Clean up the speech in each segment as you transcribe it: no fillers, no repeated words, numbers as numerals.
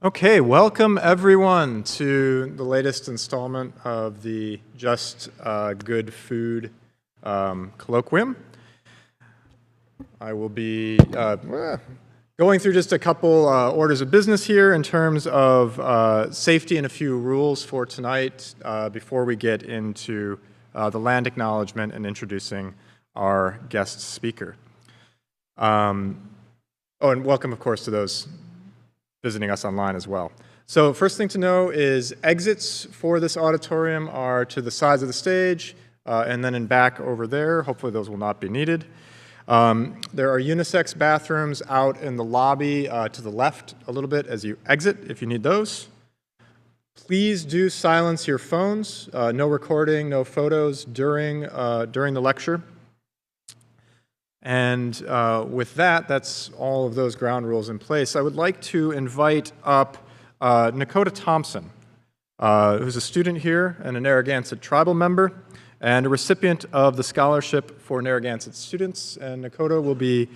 Okay, welcome everyone to the latest installment of the Just Good Food Colloquium. I will be going through just a couple orders of business here in terms of safety and a few rules for tonight before we get into the land acknowledgement and introducing our guest speaker. And welcome, of course, to those visiting us online as well. So first thing to know is exits for this auditorium are to the sides of the stage and then in back over there. Hopefully those will not be needed. There are unisex bathrooms out in the lobby to the left a little bit as you exit if you need those. Please do silence your phones. No recording, no photos during the lecture. And with that, that's all of those ground rules in place. I would like to invite up Nakota Thompson, who's a student here and a Narragansett tribal member and a recipient of the scholarship for Narragansett students. And Nakota will be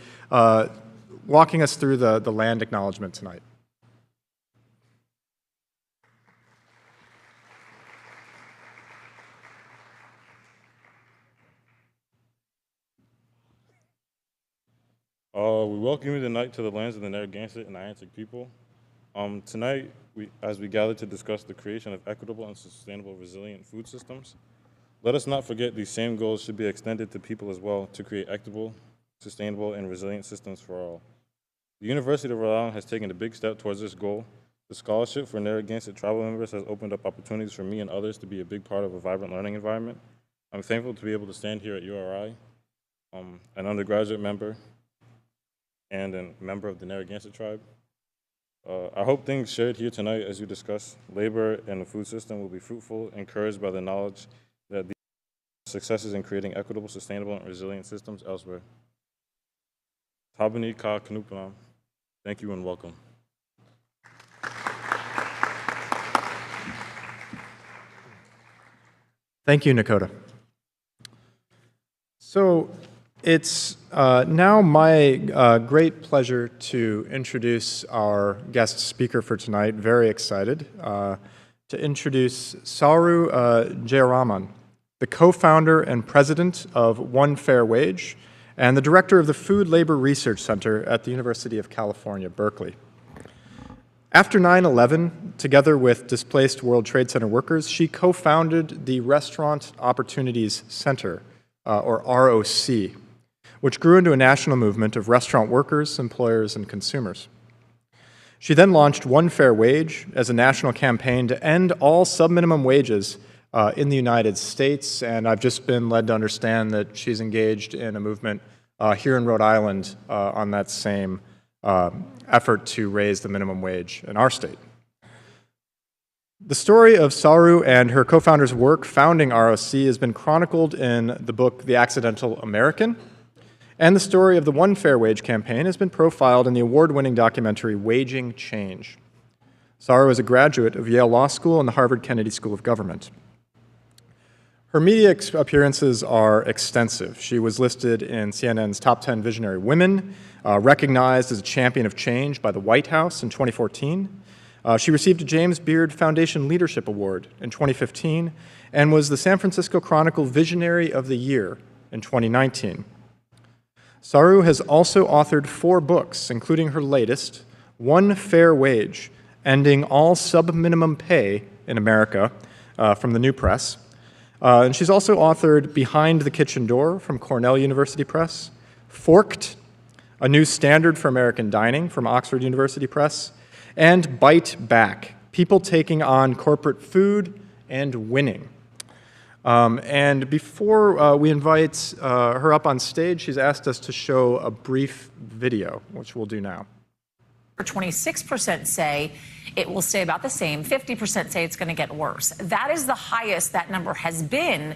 walking us through the land acknowledgement tonight. We welcome you tonight to the lands of the Narragansett and Niantic people. Tonight, as we gather to discuss the creation of equitable and sustainable resilient food systems, let us not forget these same goals should be extended to people as well to create equitable, sustainable, and resilient systems for all. The University of Rhode Island has taken a big step towards this goal. The scholarship for Narragansett tribal members has opened up opportunities for me and others to be a big part of a vibrant learning environment. I'm thankful to be able to stand here at URI, an undergraduate member, and a member of the Narragansett tribe. I hope things shared here tonight as you discuss labor and the food system will be fruitful, encouraged by the knowledge that the successes in creating equitable, sustainable, and resilient systems elsewhere. Tabani Ka Kanupanam. Thank you and welcome. Thank you, Nakota. So it's now my great pleasure to introduce our guest speaker for tonight. Very excited to introduce Saru Jayaraman, the co-founder and president of One Fair Wage and the director of the Food Labor Research Center at the University of California, Berkeley. After 9/11, together with displaced World Trade Center workers, she co-founded the Restaurant Opportunities Center, or ROC, which grew into a national movement of restaurant workers, employers, and consumers. She then launched One Fair Wage as a national campaign to end all sub-minimum wages in the United States, and I've just been led to understand that she's engaged in a movement here in Rhode Island on that same effort to raise the minimum wage in our state. The story of Saru and her co-founder's work founding ROC has been chronicled in the book The Accidental American, and the story of the One Fair Wage campaign has been profiled in the award-winning documentary Waging Change. Saru is a graduate of Yale Law School and the Harvard Kennedy School of Government. Her media appearances are extensive. She was listed in CNN's Top 10 Visionary Women, recognized as a champion of change by the White House in 2014. She received a James Beard Foundation Leadership Award in 2015 and was the San Francisco Chronicle Visionary of the Year in 2019. Saru has also authored 4 books, including her latest, One Fair Wage, Ending All Sub-Minimum Pay in America, from the New Press. And she's also authored Behind the Kitchen Door from Cornell University Press, Forked, A New Standard for American Dining from Oxford University Press, and Bite Back, People Taking on Corporate Food and Winning. And before we invite her up on stage, she's asked us to show a brief video, which we'll do now. 26% say it will stay about the same. 50% say it's going to get worse. That is the highest that number has been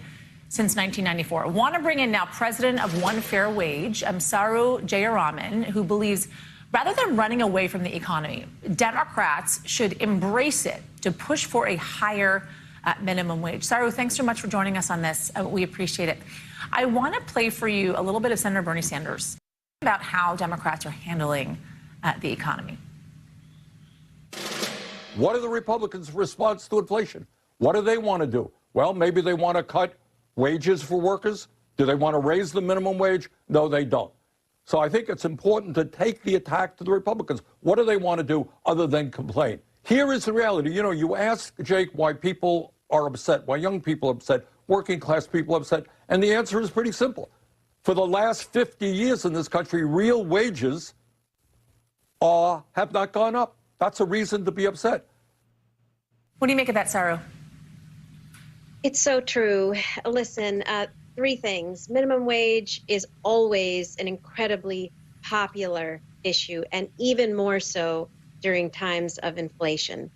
since 1994. I want to bring in now president of One Fair Wage, Saru Jayaraman, who believes rather than running away from the economy, Democrats should embrace it to push for a higher minimum wage. Saru, thanks so much for joining us on this. We appreciate it. I want to play for you a little bit of Senator Bernie Sanders about how Democrats are handling the economy. What are the Republicans' response to inflation? What do they want to do? Well, maybe they want to cut wages for workers. Do they want to raise the minimum wage? No, they don't. So I think it's important to take the attack to the Republicans. What do they want to do other than complain? Here is the reality. You know, you ask, Jake, why people are upset, why young people are upset, working class people are upset, and the answer is pretty simple. For the last 50 years in this country, real wages have not gone up. That's a reason to be upset. What do you make of that, Saru? It's so true. Listen, three things. Minimum wage is always an incredibly popular issue, and even more so during times of inflation.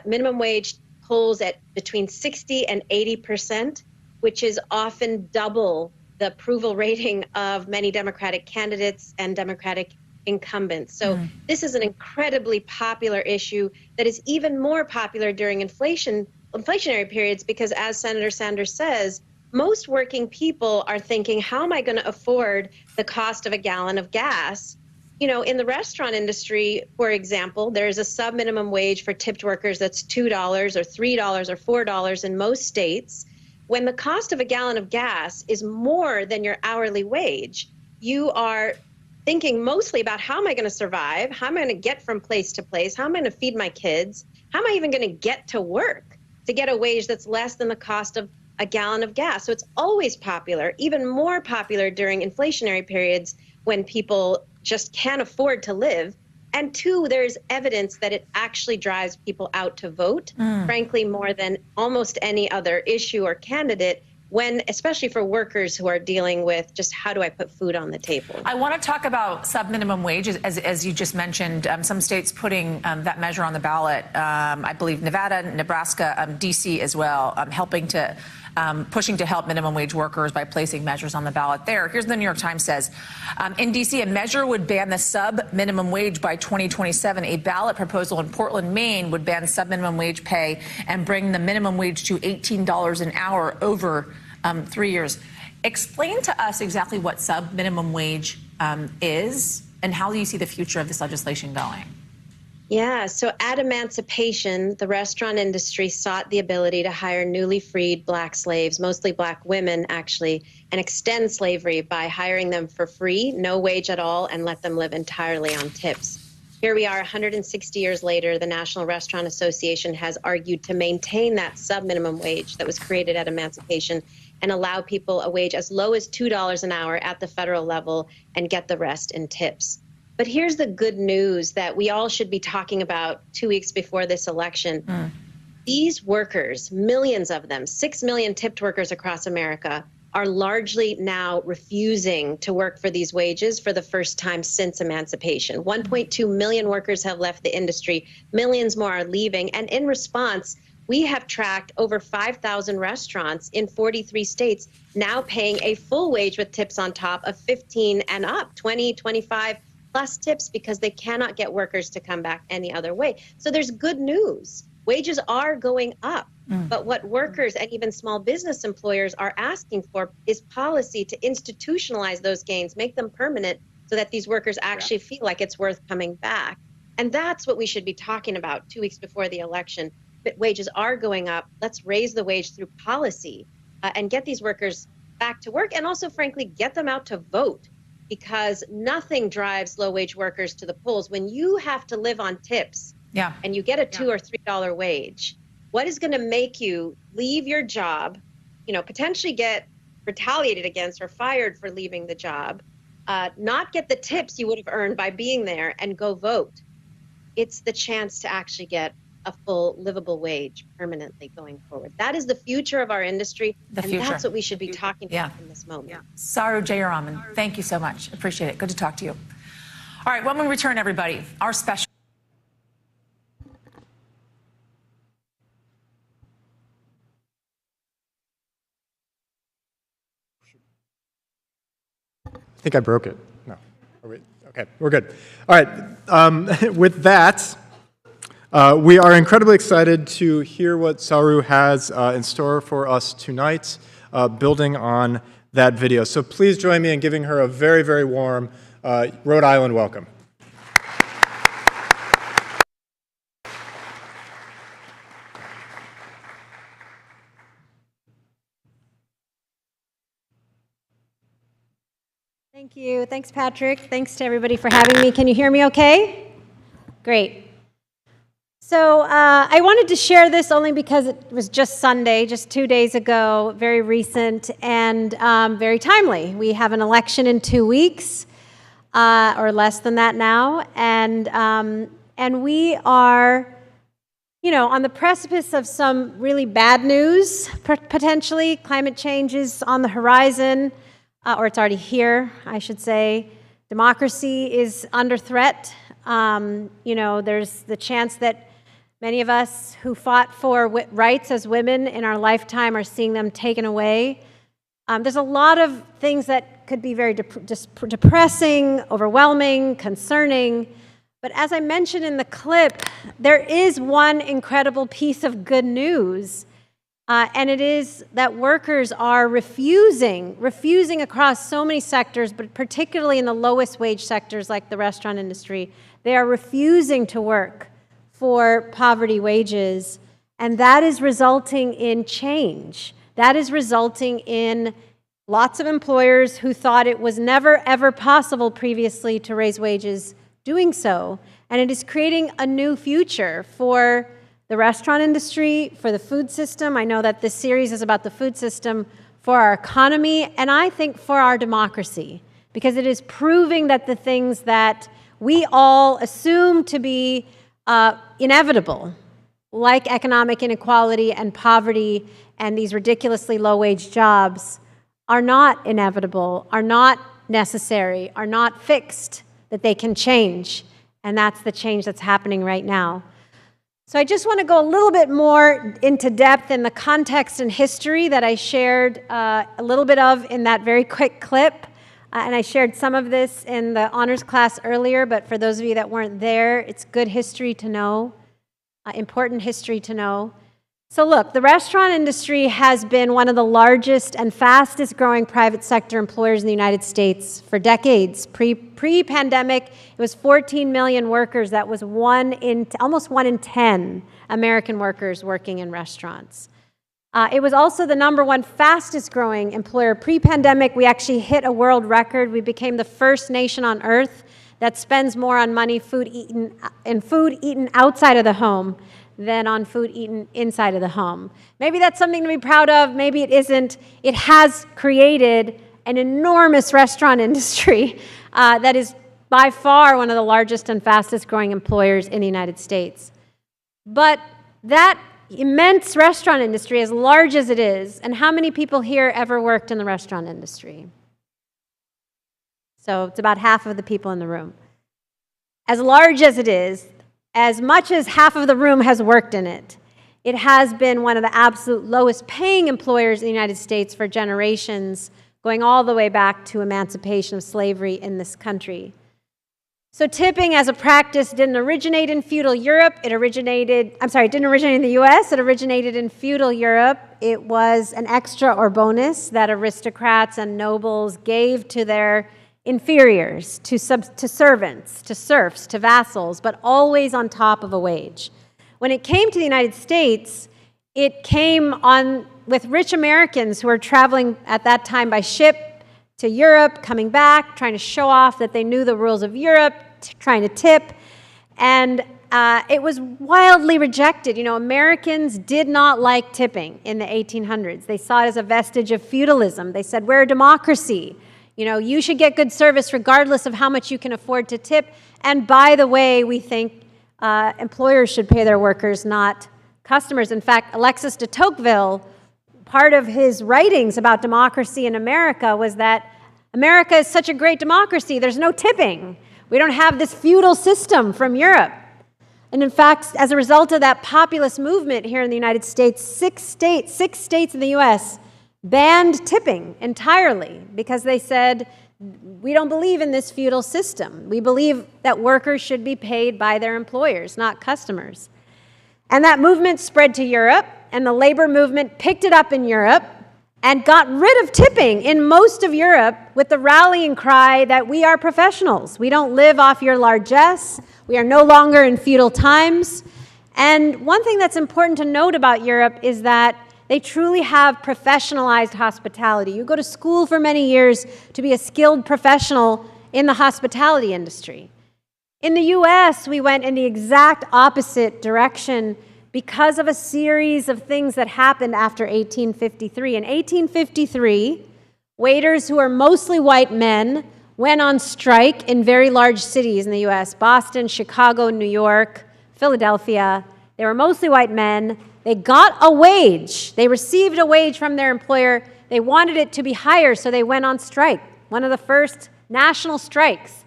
Minimum wage polls at between 60 and 80%, which is often double the approval rating of many Democratic candidates and Democratic incumbents. So this is an incredibly popular issue that is even more popular during inflationary periods because, as Senator Sanders says, most working people are thinking, how am I going to afford the cost of a gallon of gas? You know, in the restaurant industry, for example, there's a sub-minimum wage for tipped workers that's $2 or $3 or $4 in most states. When the cost of a gallon of gas is more than your hourly wage, you are thinking mostly about how am I going to survive? How am I going to get from place to place? How am I going to feed my kids? How am I even going to get to work to get a wage that's less than the cost of a gallon of gas? So it's always popular, even more popular during inflationary periods when people just can't afford to live. And two, there's evidence that it actually drives people out to vote, frankly, more than almost any other issue or candidate, when, especially for workers who are dealing with just how do I put food on the table. I want to talk about sub-minimum wage, as you just mentioned. Some states putting that measure on the ballot. I believe Nevada, Nebraska, D.C. as well, pushing to help minimum wage workers by placing measures on the ballot there. Here's what the New York Times says. In D.C., a measure would ban the sub-minimum wage by 2027. A ballot proposal in Portland, Maine would ban sub-minimum wage pay and bring the minimum wage to $18 an hour over 3 years. Explain to us exactly what sub-minimum wage is and how do you see the future of this legislation going? Yeah, so at emancipation, the restaurant industry sought the ability to hire newly freed Black slaves, mostly Black women, actually, and extend slavery by hiring them for free, no wage at all, and let them live entirely on tips. Here we are 160 years later, the National Restaurant Association has argued to maintain that sub-minimum wage that was created at emancipation and allow people a wage as low as $2 an hour at the federal level and get the rest in tips. But here's the good news that we all should be talking about 2 weeks before this election. These workers, millions of them, 6 million tipped workers across America, are largely now refusing to work for these wages for the first time since emancipation. 1.2 million workers have left the industry. Millions more are leaving. And in response, we have tracked over 5,000 restaurants in 43 states now paying a full wage with tips on top of 15 and up, 20, 25 plus tips because they cannot get workers to come back any other way. So there's good news. Wages are going up. But what workers and even small business employers are asking for is policy to institutionalize those gains, make them permanent so that these workers actually feel like it's worth coming back. And that's what we should be talking about 2 weeks before the election. But wages are going up. Let's raise the wage through policy and get these workers back to work and also, frankly, get them out to vote, because nothing drives low-wage workers to the polls. When you have to live on tips and you get a $2 or $3 wage, what is going to make you leave your job, potentially get retaliated against or fired for leaving the job, not get the tips you would have earned by being there and go vote? It's the chance to actually get a full livable wage permanently going forward. That is the future of our industry, that's what we should be talking about in this moment. Saru Jayaraman, thank you so much. Appreciate it. Good to talk to you. All right, when we return, everybody, our special. I think I broke it. No. Okay, we're good. All right, with that, we are incredibly excited to hear what Saru has in store for us tonight, building on that video. So please join me in giving her a very, very warm Rhode Island welcome. Thank you. Thanks, Patrick. Thanks to everybody for having me. Can you hear me okay? Great. So I wanted to share this only because it was just Sunday, just 2 days ago, very recent and very timely. We have an election in 2 weeks, or less than that now, and we are, you know, on the precipice of some really bad news, potentially. Climate change is on the horizon, or it's already here, I should say. Democracy is under threat. You know, there's the chance that many of us who fought for rights as women in our lifetime are seeing them taken away. There's a lot of things that could be very depressing, overwhelming, concerning. But as I mentioned in the clip, there is one incredible piece of good news, and it is that workers are refusing across so many sectors, but particularly in the lowest wage sectors like the restaurant industry. They are refusing to work for poverty wages, and that is resulting in change. That is resulting in lots of employers who thought it was never, ever possible previously to raise wages doing so. And it is creating a new future for the restaurant industry, for the food system. I know that this series is about the food system, for our economy, and I think for our democracy, because it is proving that the things that we all assume to be inevitable, like economic inequality and poverty and these ridiculously low-wage jobs, are not inevitable, are not necessary, are not fixed, that they can change. And that's the change that's happening right now. So I just want to go a little bit more into depth in the context and history that I shared a little bit of in that very quick clip. And I shared some of this in the honors class earlier, but for those of you that weren't there, it's good history to know, important history to know. So look, the restaurant industry has been one of the largest and fastest growing private sector employers in the United States for decades. Pre-pandemic, it was 14 million workers. That was almost 1 in 10 American workers working in restaurants. It was also the #1 fastest growing employer. Pre-pandemic, we actually hit a world record. We became the first nation on earth that spends more on food eaten outside of the home than on food eaten inside of the home. Maybe that's something to be proud of, maybe it isn't. It has created an enormous restaurant industry that is by far one of the largest and fastest growing employers in the United States. But that immense restaurant industry, as large as it is, and how many people here ever worked in the restaurant industry? So it's about half of the people in the room. As large as it is, as much as half of the room has worked in it, it has been one of the absolute lowest paying employers in the United States for generations, going all the way back to emancipation of slavery in this country. So tipping as a practice didn't originate in feudal Europe. It didn't originate in the US, it originated in feudal Europe. It was an extra or bonus that aristocrats and nobles gave to their inferiors, to servants, to serfs, to vassals, but always on top of a wage. When it came to the United States, it came on with rich Americans who were traveling at that time by ship to Europe, coming back, trying to show off that they knew the rules of Europe, trying to tip, and it was wildly rejected. You know, Americans did not like tipping in the 1800s. They saw it as a vestige of feudalism. They said, we're a democracy. You know, you should get good service regardless of how much you can afford to tip. And by the way, we think employers should pay their workers, not customers. In fact, Alexis de Tocqueville, part of his writings about democracy in America was that America is such a great democracy, there's no tipping. We don't have this feudal system from Europe. And in fact, as a result of that populist movement here in the United States, six states in the US banned tipping entirely because they said, we don't believe in this feudal system. We believe that workers should be paid by their employers, not customers. And that movement spread to Europe, and the labor movement picked it up in Europe and got rid of tipping in most of Europe with the rallying cry that we are professionals. We don't live off your largesse. We are no longer in feudal times. And one thing that's important to note about Europe is that they truly have professionalized hospitality. You go to school for many years to be a skilled professional in the hospitality industry. In the US, we went in the exact opposite direction because of a series of things that happened after 1853. In 1853, waiters who are mostly white men went on strike in very large cities in the US, Boston, Chicago, New York, Philadelphia. They were mostly white men. They got a wage. They received a wage from their employer. They wanted it to be higher, so they went on strike, one of the first national strikes.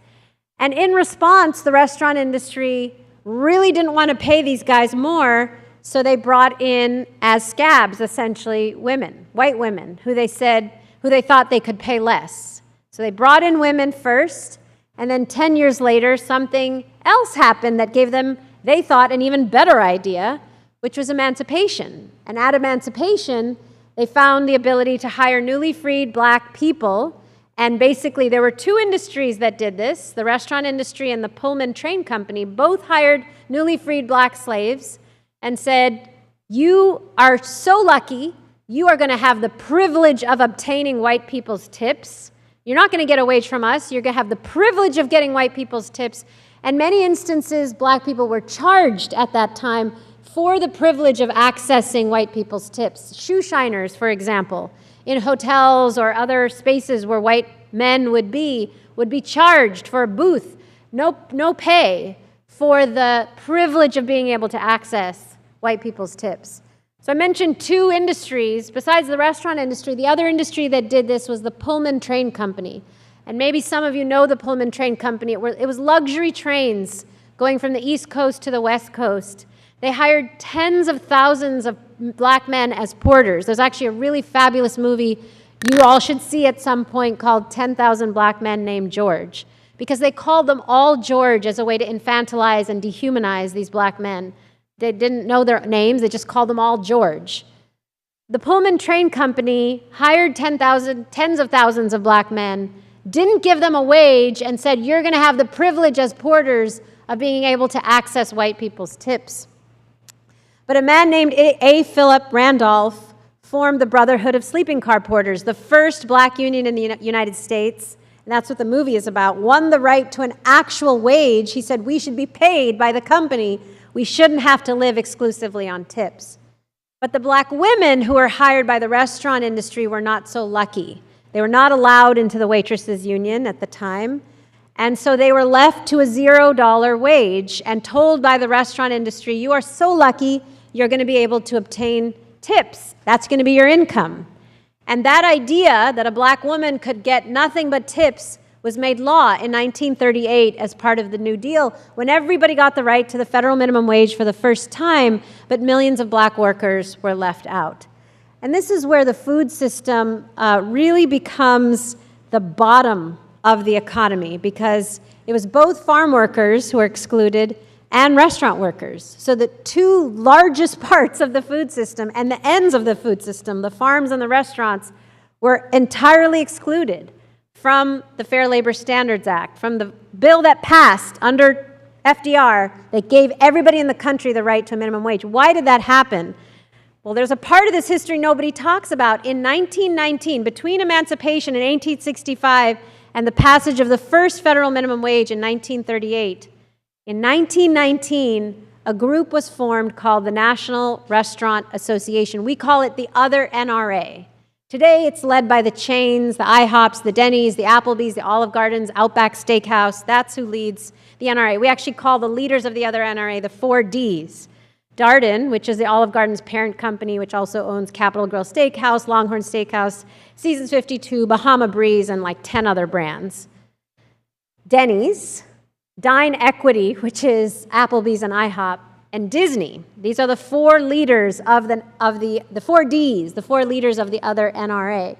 And in response, the restaurant industry really didn't want to pay these guys more, so they brought in as scabs, essentially, women, white women, who they thought they could pay less. So they brought in women first, and then 10 years later, something else happened that gave them, they thought, an even better idea, which was emancipation. And at emancipation, they found the ability to hire newly freed black people. And basically, there were two industries that did this. The restaurant industry and the Pullman Train Company both hired newly freed black slaves and said, you are so lucky, you are going to have the privilege of obtaining white people's tips. You're not going to get a wage from us. You're going to have the privilege of getting white people's tips. And many instances, black people were charged at that time for the privilege of accessing white people's tips. Shoe shiners, for example, in hotels or other spaces where white men would be charged for a booth, no pay, for the privilege of being able to access white people's tips. So I mentioned two industries. Besides the restaurant industry, the other industry that did this was the Pullman Train Company. And maybe some of you know the Pullman Train Company. It was luxury trains going from the East Coast to the West Coast. They hired tens of thousands of black men as porters. There's actually a really fabulous movie you all should see at some point called 10,000 Black Men Named George, because they called them all George as a way to infantilize and dehumanize these black men. They didn't know their names, they just called them all George. The Pullman Train Company hired tens of thousands of black men, didn't give them a wage, and said, you're going to have the privilege as porters of being able to access white people's tips. But a man named A. Philip Randolph formed the Brotherhood of Sleeping Car Porters, the first black union in the United States, and that's what the movie is about, won the right to an actual wage. He said, we should be paid by the company. We shouldn't have to live exclusively on tips. But the black women who were hired by the restaurant industry were not so lucky. They were not allowed into the waitresses union at the time. And so they were left to a $0 wage and told by the restaurant industry, you are so lucky, you're going to be able to obtain tips. That's going to be your income. And that idea that a black woman could get nothing but tips was made law in 1938 as part of the New Deal, when everybody got the right to the federal minimum wage for the first time, but millions of black workers were left out. And this is where the food system really becomes the bottom of the economy, because it was both farm workers who were excluded and restaurant workers. So the two largest parts of the food system and the ends of the food system, the farms and the restaurants, were entirely excluded from the Fair Labor Standards Act, from the bill that passed under FDR that gave everybody in the country the right to a minimum wage. Why did that happen? Well, there's a part of this history nobody talks about. In 1919, between emancipation in 1865 and the passage of the first federal minimum wage in 1938, in 1919, a group was formed called the National Restaurant Association. We call it the other NRA. Today, it's led by the chains, the IHOPs, the Denny's, the Applebee's, the Olive Gardens, Outback Steakhouse. That's who leads the NRA. We actually call the leaders of the other NRA the 4 Ds. Darden, which is the Olive Garden's parent company, which also owns Capitol Grill Steakhouse, Longhorn Steakhouse, Seasons 52, Bahama Breeze, and like 10 other brands. Denny's, Dine Equity, which is Applebee's and IHOP, and Disney. These are the 4 leaders of the 4 Ds, the 4 leaders of the other NRA.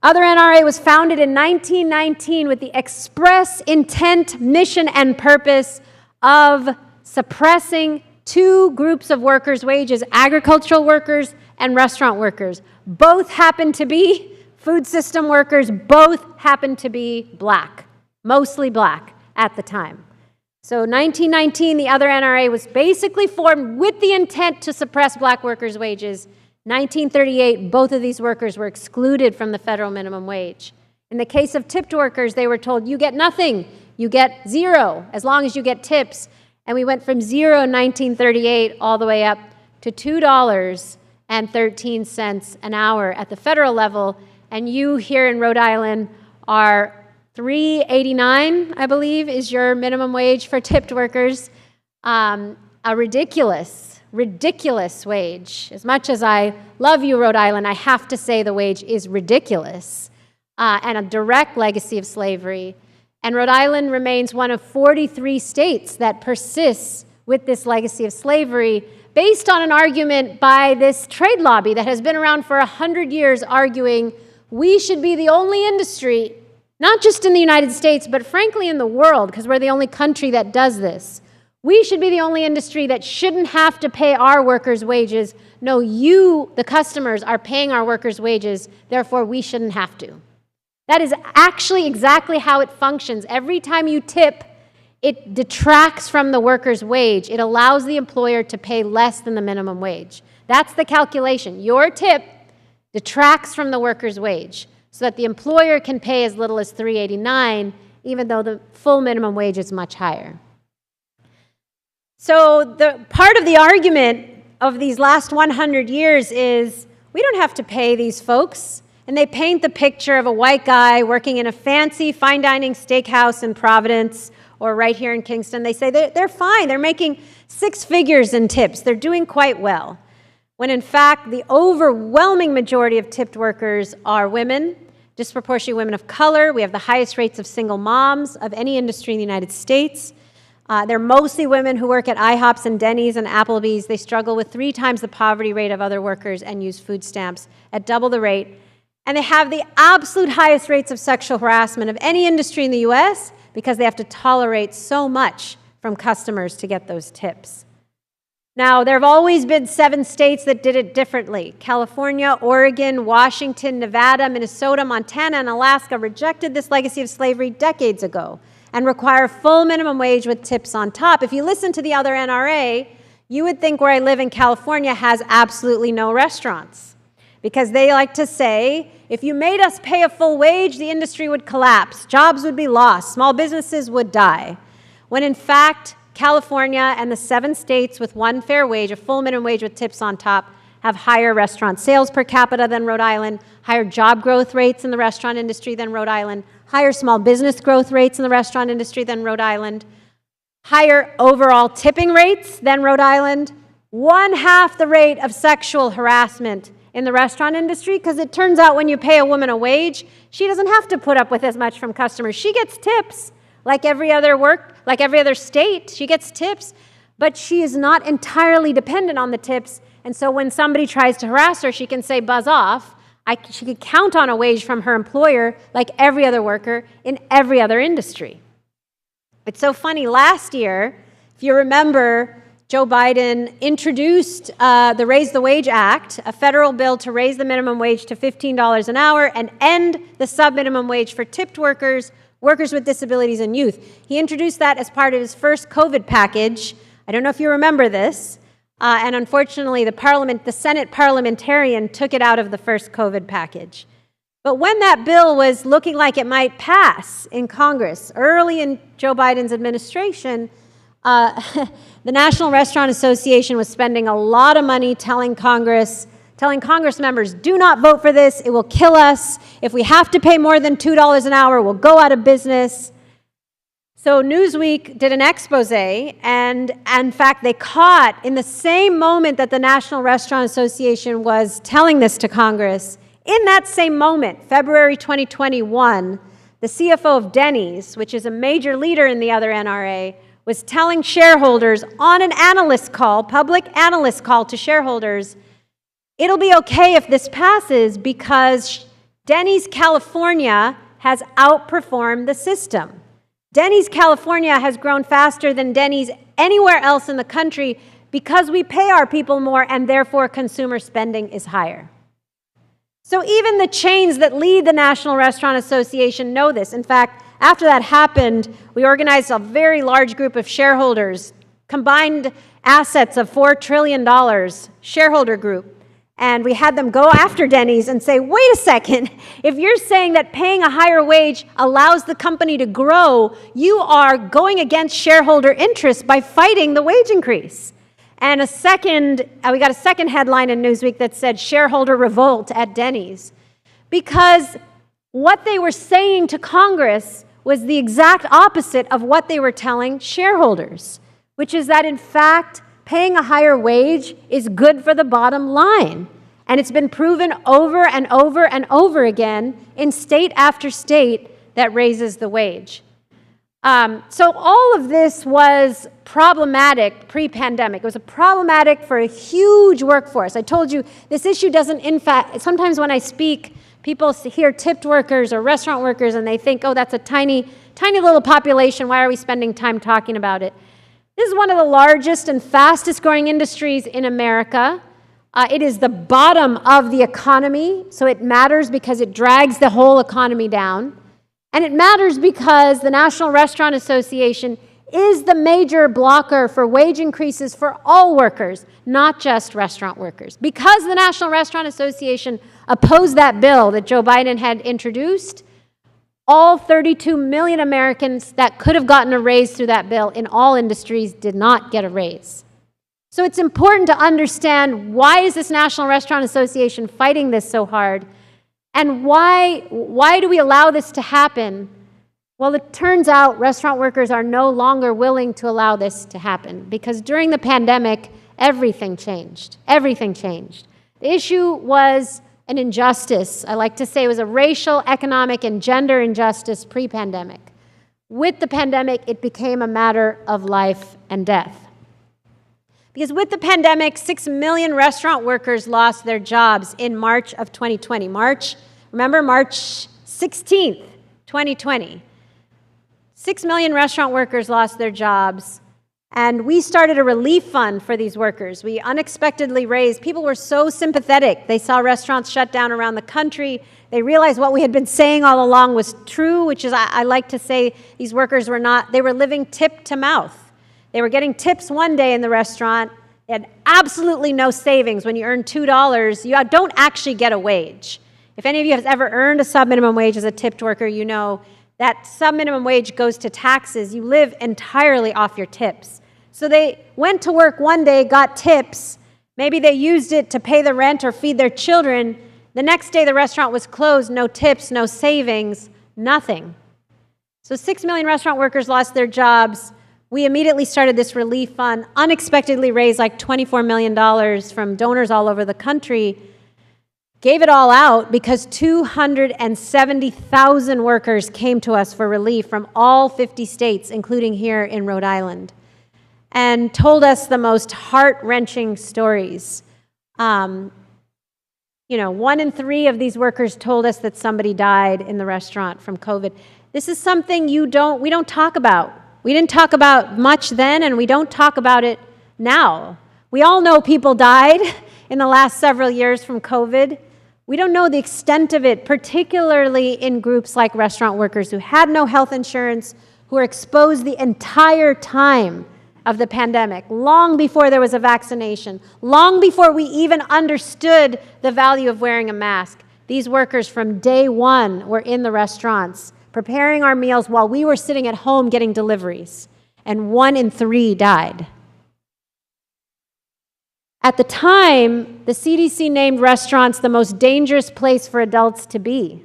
Other NRA was founded in 1919 with the express intent, mission, and purpose of suppressing 2 groups of workers' wages, agricultural workers and restaurant workers. Both happen to be food system workers, both happen to be black, mostly black at the time. So 1919, the other NRA was basically formed with the intent to suppress black workers' wages. 1938, both of these workers were excluded from the federal minimum wage. In the case of tipped workers, they were told, you get nothing, you get zero, as long as you get tips. And we went from zero in 1938 all the way up to $2.13 an hour at the federal level. And you here in Rhode Island are $3.89, I believe, is your minimum wage for tipped workers. A ridiculous wage. As much as I love you, Rhode Island, I have to say the wage is ridiculous and a direct legacy of slavery. And Rhode Island remains one of 43 states that persists with this legacy of slavery based on an argument by this trade lobby that has been around for 100 years arguing we should be the only industry, not just in the United States, but frankly in the world, because we're the only country that does this. We should be the only industry that shouldn't have to pay our workers' wages. No, you, the customers, are paying our workers' wages, therefore we shouldn't have to. That is actually exactly how it functions. Every time you tip, it detracts from the worker's wage. It allows the employer to pay less than the minimum wage. That's the calculation. Your tip detracts from the worker's wage so that the employer can pay as little as $3.89, even though the full minimum wage is much higher. So the part of the argument of these last 100 years is we don't have to pay these folks. And they paint the picture of a white guy working in a fancy fine dining steakhouse in Providence or right here in Kingston. They say they're fine. They're making 6 figures in tips. They're doing quite well. When in fact, the overwhelming majority of tipped workers are women, disproportionately women of color. We have the highest rates of single moms of any industry in the United States. They're mostly women who work at IHOPs and Denny's and Applebee's. They struggle with 3 times the poverty rate of other workers and use food stamps at double the rate. And they have the absolute highest rates of sexual harassment of any industry in the U.S. because they have to tolerate so much from customers to get those tips. Now, there have always been 7 states that did it differently. California, Oregon, Washington, Nevada, Minnesota, Montana, and Alaska rejected this legacy of slavery decades ago and require full minimum wage with tips on top. If you listen to the other NRA, you would think where I live in California has absolutely no restaurants. Because they like to say, if you made us pay a full wage, the industry would collapse, jobs would be lost, small businesses would die. When in fact, California and the 7 states with one fair wage, a full minimum wage with tips on top, have higher restaurant sales per capita than Rhode Island, higher job growth rates in the restaurant industry than Rhode Island, higher small business growth rates in the restaurant industry than Rhode Island, higher overall tipping rates than Rhode Island, 1/2 the rate of sexual harassment in the restaurant industry, because it turns out when you pay a woman a wage, she doesn't have to put up with as much from customers. She gets tips like every other state. She gets tips, but she is not entirely dependent on the tips. And so when somebody tries to harass her, she can say, buzz off. She can count on a wage from her employer like every other worker in every other industry. It's so funny. Last year, if you remember, Joe Biden introduced the Raise the Wage Act, a federal bill to raise the minimum wage to $15 an hour and end the sub-minimum wage for tipped workers, workers with disabilities, and youth. He introduced that as part of his first COVID package. I don't know if you remember this. And unfortunately, the Senate parliamentarian took it out of the first COVID package. But when that bill was looking like it might pass in Congress, early in Joe Biden's administration, the National Restaurant Association was spending a lot of money telling Congress members, do not vote for this, it will kill us. If we have to pay more than $2 an hour, we'll go out of business. So Newsweek did an expose, and in fact, they caught, in the same moment that the National Restaurant Association was telling this to Congress, in that same moment, February 2021, the CFO of Denny's, which is a major leader in the other NRA, was telling shareholders on an analyst call, public analyst call to shareholders, it'll be okay if this passes because Denny's California has outperformed the system. Denny's California has grown faster than Denny's anywhere else in the country because we pay our people more and therefore consumer spending is higher. So even the chains that lead the National Restaurant Association know this. In fact, after that happened, we organized a very large group of shareholders, combined assets of $4 trillion shareholder group, And we had them go after Denny's and say, wait a second, if you're saying that paying a higher wage allows the company to grow, you are going against shareholder interests by fighting the wage increase. And we got a second headline in Newsweek that said shareholder revolt at Denny's. Because what they were saying to Congress was the exact opposite of what they were telling shareholders, which is that in fact, paying a higher wage is good for the bottom line. And it's been proven over and over and over again in state after state that raises the wage. So all of this was problematic pre-pandemic. It was problematic for a huge workforce. I told you this issue doesn't, in fact, sometimes when I speak, people hear tipped workers or restaurant workers and they think, oh, that's a tiny, tiny little population. Why are we spending time talking about it? This is one of the largest and fastest growing industries in America. It is the bottom of the economy, so it matters because it drags the whole economy down. And it matters because the National Restaurant Association is the major blocker for wage increases for all workers, not just restaurant workers. Because the National Restaurant Association opposed that bill that Joe Biden had introduced, all 32 million Americans that could have gotten a raise through that bill in all industries did not get a raise. So it's important to understand, why is this National Restaurant Association fighting this so hard? And why do we allow this to happen? Well, it turns out restaurant workers are no longer willing to allow this to happen, because during the pandemic, everything changed. Everything changed. The issue was an injustice. I like to say it was a racial, economic, and gender injustice pre-pandemic. With the pandemic, it became a matter of life and death. Because with the pandemic, 6 million restaurant workers lost their jobs in March of 2020. Remember March 16th, 2020. 6 million restaurant workers lost their jobs. And we started a relief fund for these workers. We unexpectedly raised, people were so sympathetic. They saw restaurants shut down around the country. They realized what we had been saying all along was true, which is, I like to say, these workers they were living tip to mouth. They were getting tips one day in the restaurant. They had absolutely no savings. When you earn $2, you don't actually get a wage. If any of you have ever earned a sub-minimum wage as a tipped worker, you know that sub-minimum wage goes to taxes. You live entirely off your tips. So they went to work one day, got tips. Maybe they used it to pay the rent or feed their children. The next day, the restaurant was closed, no tips, no savings, nothing. So 6 million restaurant workers lost their jobs. We immediately started this relief fund, unexpectedly raised like $24 million from donors all over the country, gave it all out because 270,000 workers came to us for relief from all 50 states, including here in Rhode Island, and told us the most heart-wrenching stories. 1 in 3 of these workers told us that somebody died in the restaurant from COVID. This is something we don't talk about. We didn't talk about much then, and we don't talk about it now. We all know people died in the last several years from COVID. We don't know the extent of it, particularly in groups like restaurant workers who had no health insurance, who were exposed the entire time of the pandemic, long before there was a vaccination, long before we even understood the value of wearing a mask. These workers from day one were in the restaurants, preparing our meals while we were sitting at home getting deliveries, and 1 in 3 died. At the time, the CDC named restaurants the most dangerous place for adults to be.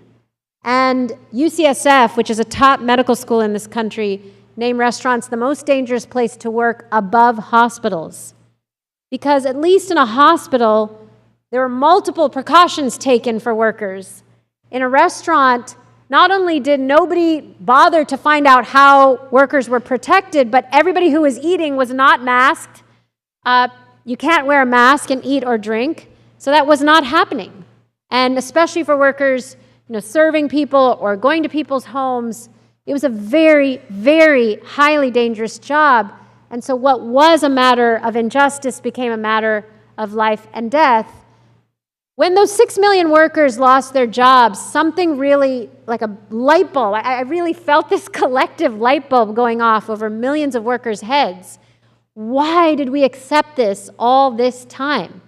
And UCSF, which is a top medical school in this country, named restaurants the most dangerous place to work above hospitals. Because at least in a hospital, there were multiple precautions taken for workers. In a restaurant, not only did nobody bother to find out how workers were protected, but everybody who was eating was not masked. You can't wear a mask and eat or drink, so that was not happening. And especially for workers, serving people or going to people's homes, it was a very, very highly dangerous job. And so what was a matter of injustice became a matter of life and death. When those 6 million workers lost their jobs, something really, like a light bulb, I really felt this collective light bulb going off over millions of workers' heads. Why did we accept this all this time?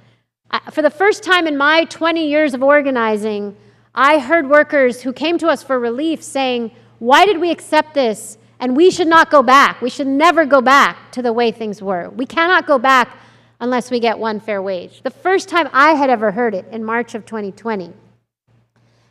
For the first time in my 20 years of organizing, I heard workers who came to us for relief saying, why did we accept this? And we should not go back. We should never go back to the way things were. We cannot go back unless we get one fair wage. The first time I had ever heard it in March of 2020.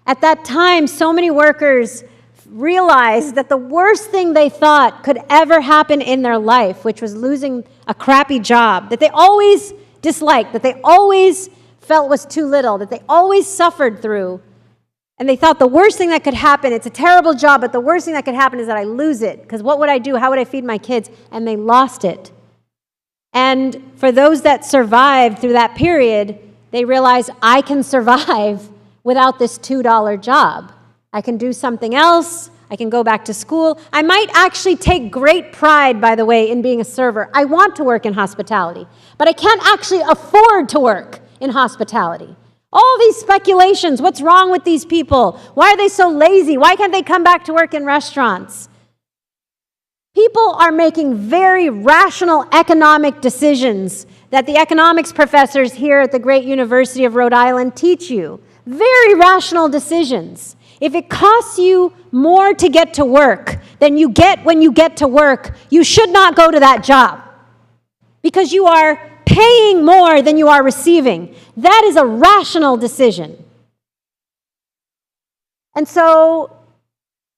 At that time, so many workers realized that the worst thing they thought could ever happen in their life, which was losing a crappy job that they always disliked, that they always felt was too little, that they always suffered through. And they thought the worst thing that could happen, it's a terrible job, but the worst thing that could happen is that I lose it. Because what would I do? How would I feed my kids? And they lost it. And for those that survived through that period, they realized I can survive without this $2 job. I can do something else. I can go back to school. I might actually take great pride, by the way, in being a server. I want to work in hospitality, but I can't actually afford to work in hospitality. All these speculations, what's wrong with these people? Why are they so lazy? Why can't they come back to work in restaurants? People are making very rational economic decisions that the economics professors here at the great University of Rhode Island teach you. Very rational decisions. If it costs you more to get to work than you get when you get to work, you should not go to that job because you are paying more than you are receiving. That is a rational decision. And so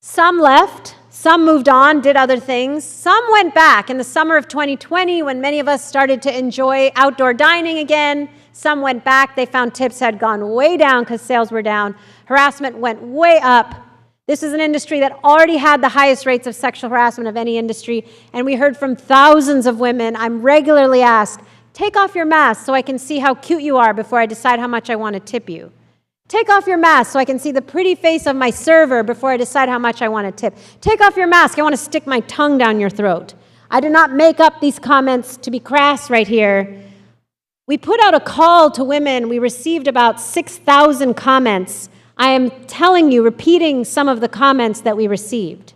some left, some moved on, did other things. Some went back in the summer of 2020 when many of us started to enjoy outdoor dining again. Some went back. They found tips had gone way down because sales were down. Harassment went way up. This is an industry that already had the highest rates of sexual harassment of any industry. And we heard from thousands of women. I'm regularly asked, take off your mask so I can see how cute you are before I decide how much I want to tip you. Take off your mask so I can see the pretty face of my server before I decide how much I want to tip. Take off your mask. I want to stick my tongue down your throat. I did not make up these comments to be crass right here. We put out a call to women. We received about 6,000 comments. I am telling you, repeating some of the comments that we received.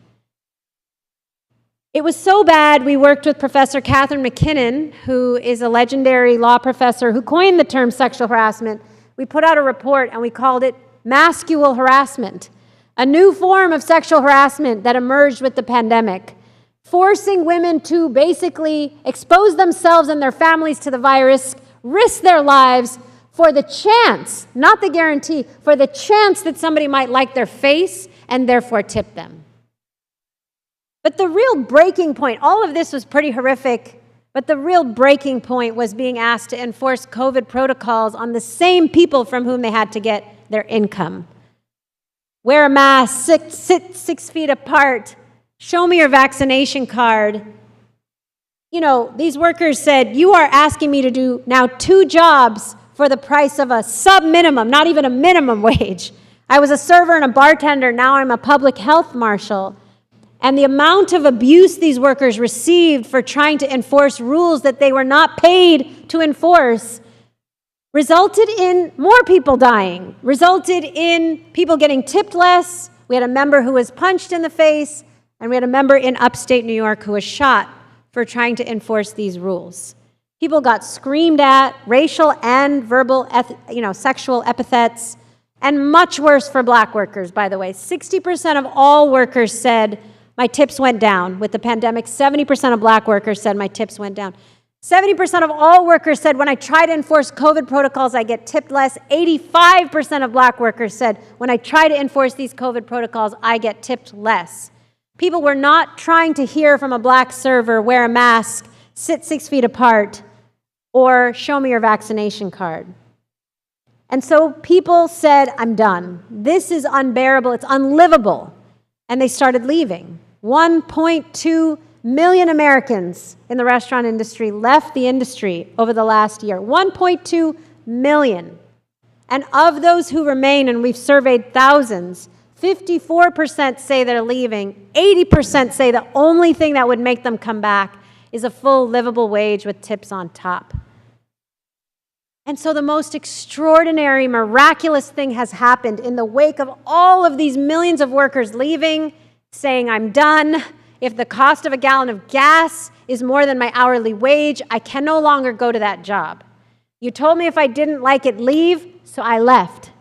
It was so bad, we worked with Professor Catherine McKinnon, who is a legendary law professor who coined the term sexual harassment. We put out a report and we called it masculine harassment, a new form of sexual harassment that emerged with the pandemic, forcing women to basically expose themselves and their families to the virus, risk their lives for the chance, not the guarantee, for the chance that somebody might like their face and therefore tip them. But the real breaking point, all of this was pretty horrific, but the real breaking point was being asked to enforce COVID protocols on the same people from whom they had to get their income. Wear a mask, sit 6 feet apart, show me your vaccination card. You know, these workers said, you are asking me to do now 2 jobs for the price of a sub-minimum, not even a minimum wage. I was a server and a bartender, now I'm a public health marshal. And the amount of abuse these workers received for trying to enforce rules that they were not paid to enforce resulted in more people dying, resulted in people getting tipped less. We had a member who was punched in the face, and we had a member in upstate New York who was shot for trying to enforce these rules. People got screamed at, racial and verbal, sexual epithets, and much worse for black workers, by the way. 60% of all workers said, my tips went down. With the pandemic, 70% of black workers said my tips went down. 70% of all workers said when I try to enforce COVID protocols, I get tipped less. 85% of black workers said when I try to enforce these COVID protocols, I get tipped less. People were not trying to hear from a black server, wear a mask, sit 6 feet apart, or show me your vaccination card. And so people said, I'm done. This is unbearable. It's unlivable. And they started leaving. 1.2 million Americans in the restaurant industry left the industry over the last year. 1.2 million. And of those who remain, and we've surveyed thousands, 54% say they're leaving. 80% say the only thing that would make them come back is a full livable wage with tips on top. And so the most extraordinary, miraculous thing has happened in the wake of all of these millions of workers leaving, saying, I'm done. If the cost of a gallon of gas is more than my hourly wage, I can no longer go to that job. You told me if I didn't like it, leave, so I left.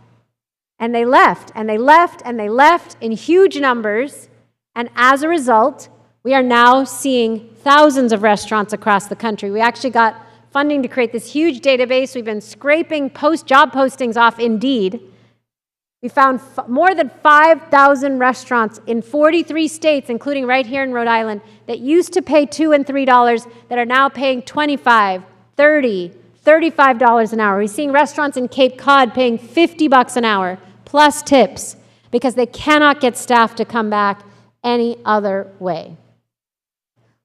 And they left, and they left, and they left in huge numbers. And as a result, we are now seeing thousands of restaurants across the country. We actually got funding to create this huge database. We've been scraping job postings off Indeed. We found more than 5,000 restaurants in 43 states, including right here in Rhode Island, that used to pay $2 and $3 that are now paying $25, $30, $35 an hour. We're seeing restaurants in Cape Cod paying $50 an hour plus tips because they cannot get staff to come back any other way.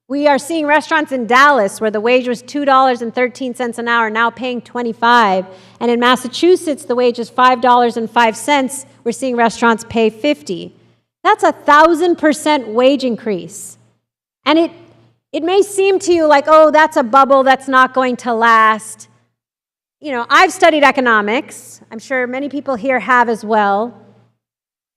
We are seeing restaurants in Dallas where the wage was $2.13 an hour, now paying $25. And in Massachusetts, the wage is $5.05. We're seeing restaurants pay $50. That's 1,000% wage increase. And it may seem to you like, oh, that's a bubble that's not going to last. You know, I've studied economics. I'm sure many people here have as well.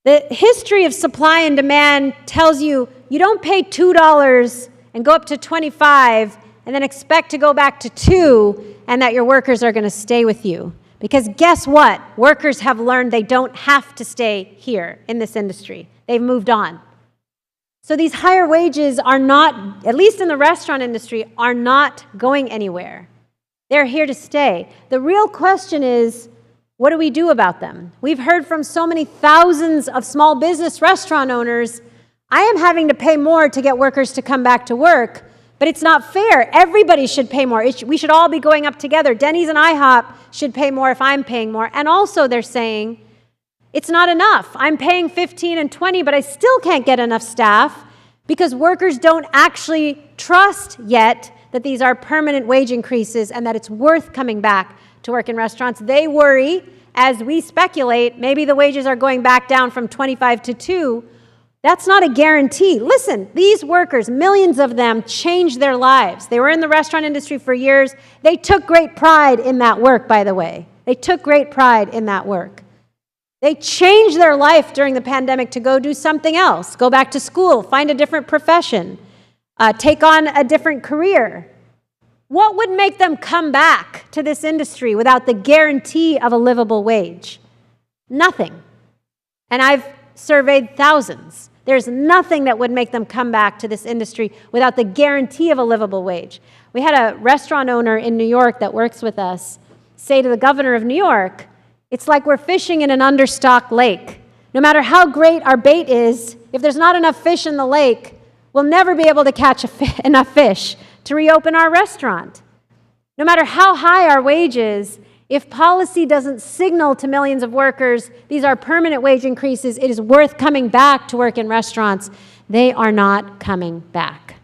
The history of supply and demand tells you you don't pay $2 and go up to 25 and then expect to go back to 2 and that your workers are going to stay with you. Because guess what? Workers have learned they don't have to stay here in this industry. They've moved on. So these higher wages are not, at least in the restaurant industry, are not going anywhere. They're here to stay. The real question is, what do we do about them? We've heard from so many thousands of small business restaurant owners, I am having to pay more to get workers to come back to work, but it's not fair. Everybody should pay more. We should all be going up together. Denny's and IHOP should pay more if I'm paying more. And also they're saying, it's not enough. I'm paying 15 and 20, but I still can't get enough staff because workers don't actually trust yet that these are permanent wage increases and that it's worth coming back to work in restaurants. They worry, as we speculate, maybe the wages are going back down from 25 to 2. That's not a guarantee. Listen, these workers, millions of them, changed their lives. They were in the restaurant industry for years. They took great pride in that work, by the way. They took great pride in that work. They changed their life during the pandemic to go do something else, go back to school, find a different profession, take on a different career. What would make them come back to this industry without the guarantee of a livable wage? Nothing. And I've surveyed thousands. There's nothing that would make them come back to this industry without the guarantee of a livable wage. We had a restaurant owner in New York that works with us say to the governor of New York, it's like we're fishing in an understocked lake. No matter how great our bait is, if there's not enough fish in the lake, we'll never be able to catch enough fish to reopen our restaurant. No matter how high our wages, if policy doesn't signal to millions of workers, these are permanent wage increases, it is worth coming back to work in restaurants, they are not coming back.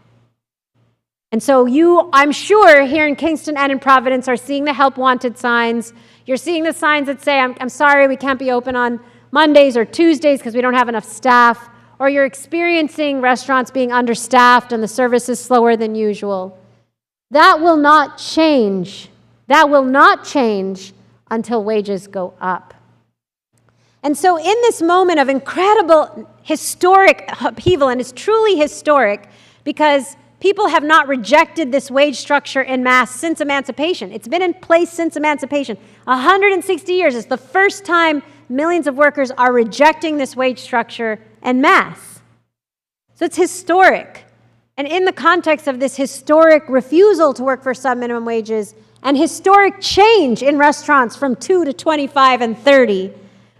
And so you, I'm sure, here in Kingston and in Providence are seeing the help wanted signs. You're seeing the signs that say, I'm sorry, we can't be open on Mondays or Tuesdays because we don't have enough staff. Or you're experiencing restaurants being understaffed and the service is slower than usual. That will not change. That will not change until wages go up. And so in this moment of incredible historic upheaval, and it's truly historic because people have not rejected this wage structure en masse since emancipation. It's been in place since emancipation. 160 years. It's the first time millions of workers are rejecting this wage structure en masse. So it's historic. And in the context of this historic refusal to work for sub-minimum wages and historic change in restaurants from 2 to 25 and 30,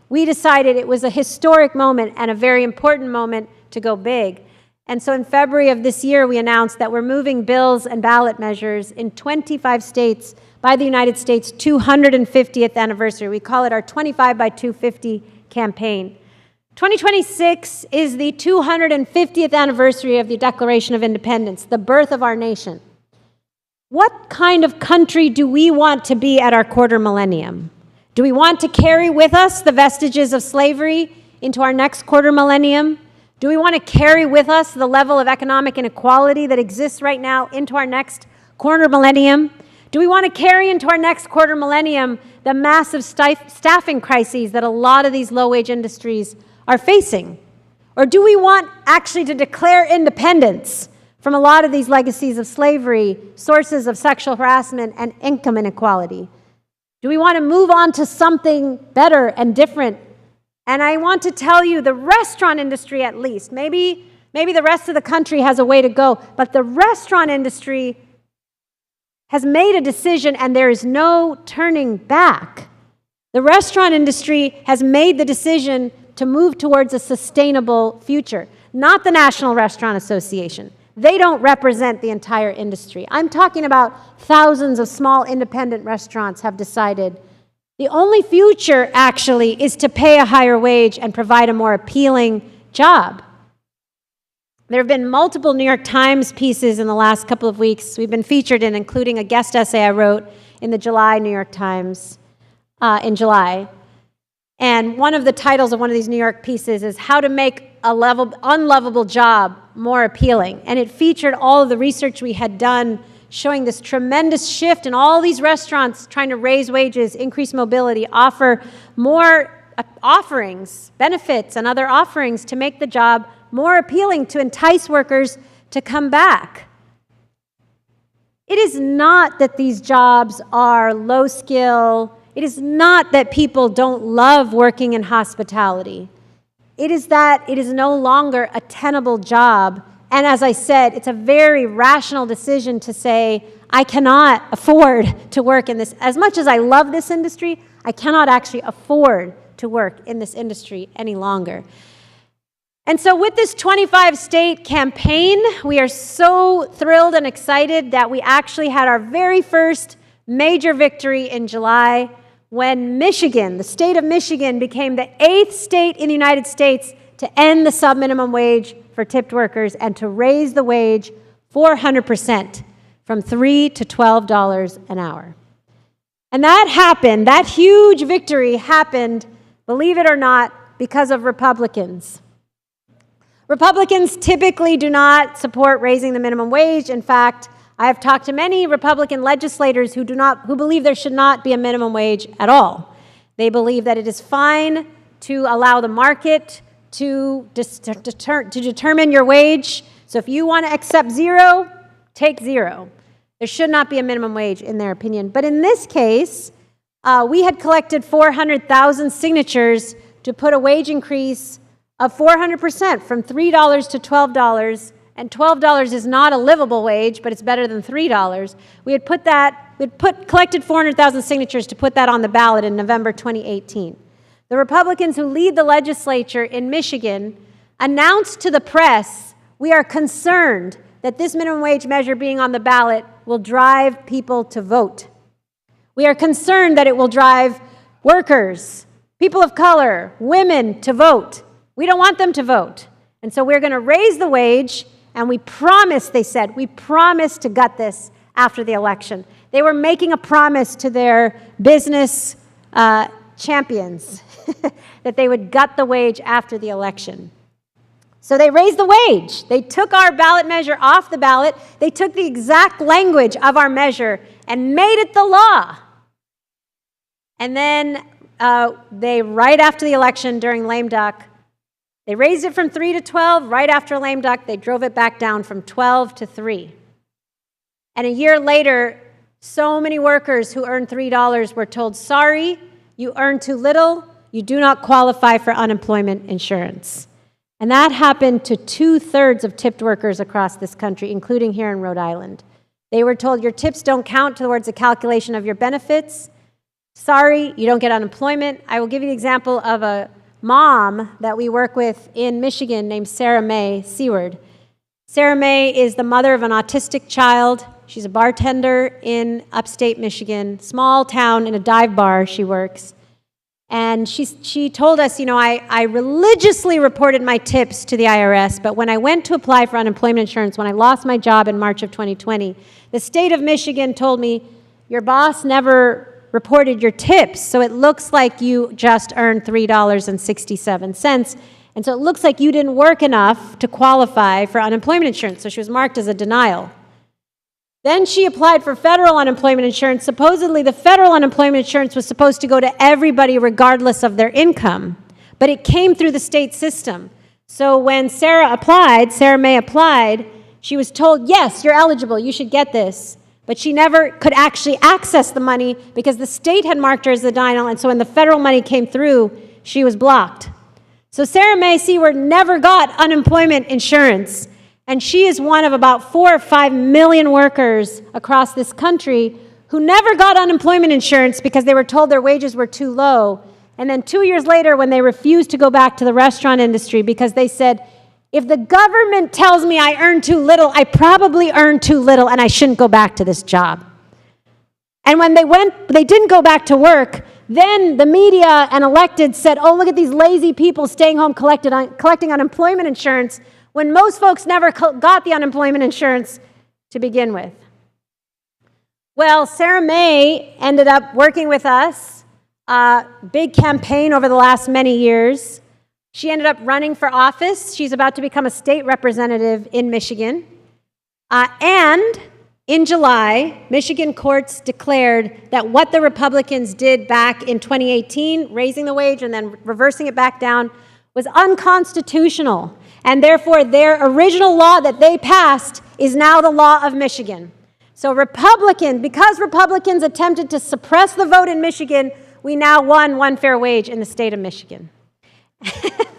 we decided it was a historic moment and a very important moment to go big. And so in February of this year, we announced that we're moving bills and ballot measures in 25 states by the United States 250th anniversary. We call it our 25 by 250 campaign. 2026 is the 250th anniversary of the Declaration of Independence, the birth of our nation. What kind of country do we want to be at our quarter millennium? Do we want to carry with us the vestiges of slavery into our next quarter millennium? Do we want to carry with us the level of economic inequality that exists right now into our next quarter millennium? Do we want to carry into our next quarter millennium the massive staffing crises that a lot of these low-wage industries are facing? Or do we want actually to declare independence from a lot of these legacies of slavery, sources of sexual harassment, and income inequality? Do we want to move on to something better and different? And I want to tell you, the restaurant industry at least, maybe the rest of the country has a way to go, but the restaurant industry has made a decision and there is no turning back. The restaurant industry has made the decision to move towards a sustainable future, not the National Restaurant Association. They don't represent the entire industry. I'm talking about thousands of small independent restaurants have decided the only future actually is to pay a higher wage and provide a more appealing job. There have been multiple New York Times pieces in the last couple of weeks we've been featured in, including a guest essay I wrote in the July New York Times in July. And one of the titles of one of these New York pieces is How to Make a Unlovable Job More Appealing. And it featured all of the research we had done showing this tremendous shift in all these restaurants trying to raise wages, increase mobility, offer more offerings, benefits, and other offerings to make the job more appealing, to entice workers to come back. It is not that these jobs are low skill. It is not that people don't love working in hospitality. It is that it is no longer a tenable job. And as I said, it's a very rational decision to say, I cannot afford to work in this. As much as I love this industry, I cannot actually afford to work in this industry any longer. And so with this 25-state campaign, we are so thrilled and excited that we actually had our very first major victory in July when Michigan, the state of Michigan, became the 8th state in the United States to end the sub-minimum wage for tipped workers and to raise the wage 400% from $3 to $12 an hour. And that happened, that huge victory happened, believe it or not, because of Republicans. Republicans typically do not support raising the minimum wage. In fact, I have talked to many Republican legislators who believe there should not be a minimum wage at all. They believe that it is fine to allow the market to determine your wage. So if you want to accept zero, take zero. There should not be a minimum wage in their opinion. But in this case, we had collected 400,000 signatures to put a wage increase of 400% from $3 to $12, and $12 is not a livable wage, but it's better than $3. We had collected 400,000 signatures to put that on the ballot in November 2018. The Republicans who lead the legislature in Michigan announced to the press, we are concerned that this minimum wage measure being on the ballot will drive people to vote. We are concerned that it will drive workers, people of color, women to vote. We don't want them to vote. And so we're going to raise the wage, and we promise, they said, we promise to gut this after the election. They were making a promise to their business champions that they would gut the wage after the election. So they raised the wage. They took our ballot measure off the ballot. They took the exact language of our measure and made it the law. And then right after the election, during lame duck, they raised it from 3 to 12. Right after lame duck, they drove it back down from 12 to 3. And a year later, so many workers who earned $3 were told, sorry, you earned too little. You do not qualify for unemployment insurance. And that happened to 2/3 of tipped workers across this country, including here in Rhode Island. They were told your tips don't count towards the calculation of your benefits. Sorry, you don't get unemployment. I will give you the example of a mom that we work with in Michigan named Sarah Mae Seward. Sarah Mae is the mother of an autistic child. She's a bartender in upstate Michigan, small town in a dive bar she works. And she told us, I religiously reported my tips to the IRS, but when I went to apply for unemployment insurance, when I lost my job in March of 2020, the state of Michigan told me, your boss never reported your tips, so it looks like you just earned $3.67. And so it looks like you didn't work enough to qualify for unemployment insurance. So she was marked as a denial. Then she applied for federal unemployment insurance. Supposedly, the federal unemployment insurance was supposed to go to everybody regardless of their income, but it came through the state system. So when Sarah Mae applied, she was told, yes, you're eligible, you should get this. but she never could actually access the money because the state had marked her as a denial, and so when the federal money came through, she was blocked. So Sarah Mae Seward never got unemployment insurance, and she is one of about 4 or 5 million workers across this country who never got unemployment insurance because they were told their wages were too low. And then 2 years later, when they refused to go back to the restaurant industry because they said, if the government tells me I earn too little, I probably earn too little and I shouldn't go back to this job. And when they didn't go back to work, then the media and elected said, oh, look at these lazy people staying home collecting unemployment insurance, when most folks never got the unemployment insurance to begin with. Well, Sarah Mae ended up working with us, big campaign over the last many years. She ended up running for office. She's about to become a state representative in Michigan. And in July, Michigan courts declared that what the Republicans did back in 2018, raising the wage and then reversing it back down, was unconstitutional. And therefore, their original law that they passed is now the law of Michigan. So because Republicans attempted to suppress the vote in Michigan, we now won one fair wage in the state of Michigan.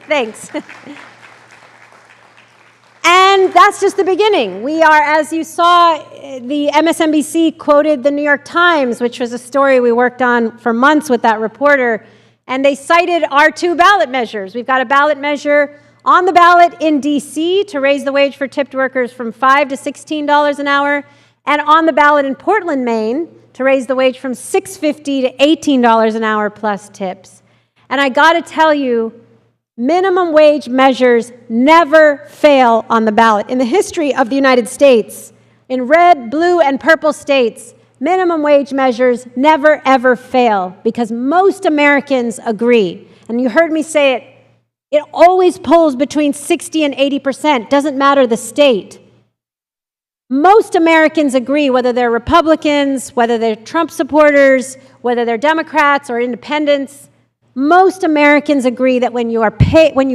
Thanks. And that's just the beginning. We are, as you saw, the MSNBC quoted the New York Times, which was a story we worked on for months with that reporter, and they cited our 2 ballot measures. We've got a ballot measure on the ballot in D.C. to raise the wage for tipped workers from $5 to $16 an hour, and on the ballot in Portland, Maine, to raise the wage from $6.50 to $18 an hour plus tips. And I got to tell you, minimum wage measures never fail on the ballot. In the history of the United States, in red, blue, and purple states, minimum wage measures never, ever fail because most Americans agree. And you heard me say it, it always polls between 60 and 80%, doesn't matter the state. Most Americans agree, whether they're Republicans, whether they're Trump supporters, whether they're Democrats or independents. Most Americans agree that when you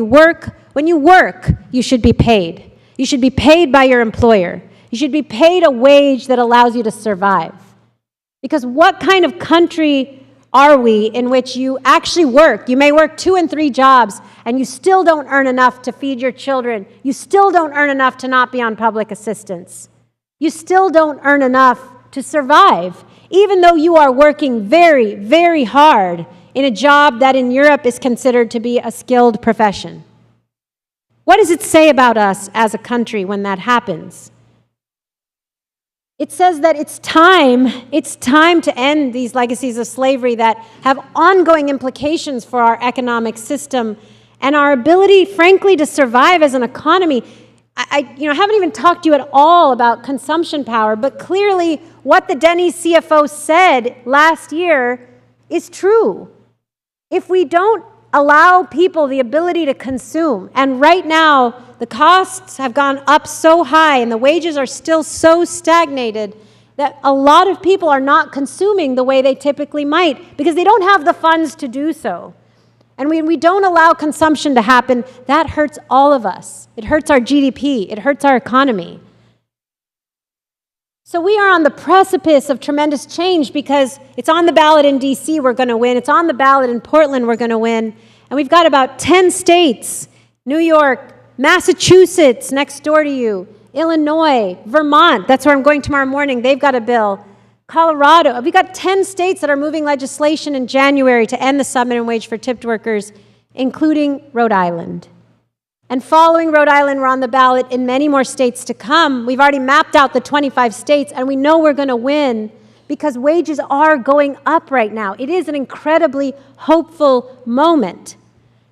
work, you should be paid. You should be paid by your employer. You should be paid a wage that allows you to survive. Because what kind of country are we in which you actually work? You may work 2 and 3 jobs, and you still don't earn enough to feed your children. You still don't earn enough to not be on public assistance. You still don't earn enough to survive, even though you are working very, very hard in a job that in Europe is considered to be a skilled profession. What does it say about us as a country when that happens? It says that it's time to end these legacies of slavery that have ongoing implications for our economic system and our ability, frankly, to survive as an economy. I haven't even talked to you at all about consumption power, but clearly what the Denny's CFO said last year is true. If we don't allow people the ability to consume, and right now the costs have gone up so high and the wages are still so stagnated that a lot of people are not consuming the way they typically might because they don't have the funds to do so. And when we don't allow consumption to happen, that hurts all of us. It hurts our GDP. It hurts our economy. So we are on the precipice of tremendous change because it's on the ballot in D.C. we're going to win. It's on the ballot in Portland we're going to win. And we've got about 10 states, New York, Massachusetts next door to you, Illinois, Vermont, that's where I'm going tomorrow morning, they've got a bill. Colorado, we've got 10 states that are moving legislation in January to end the sub-minimum wage for tipped workers, including Rhode Island. And following Rhode Island, we're on the ballot in many more states to come. We've already mapped out the 25 states, and we know we're going to win because wages are going up right now. It is an incredibly hopeful moment.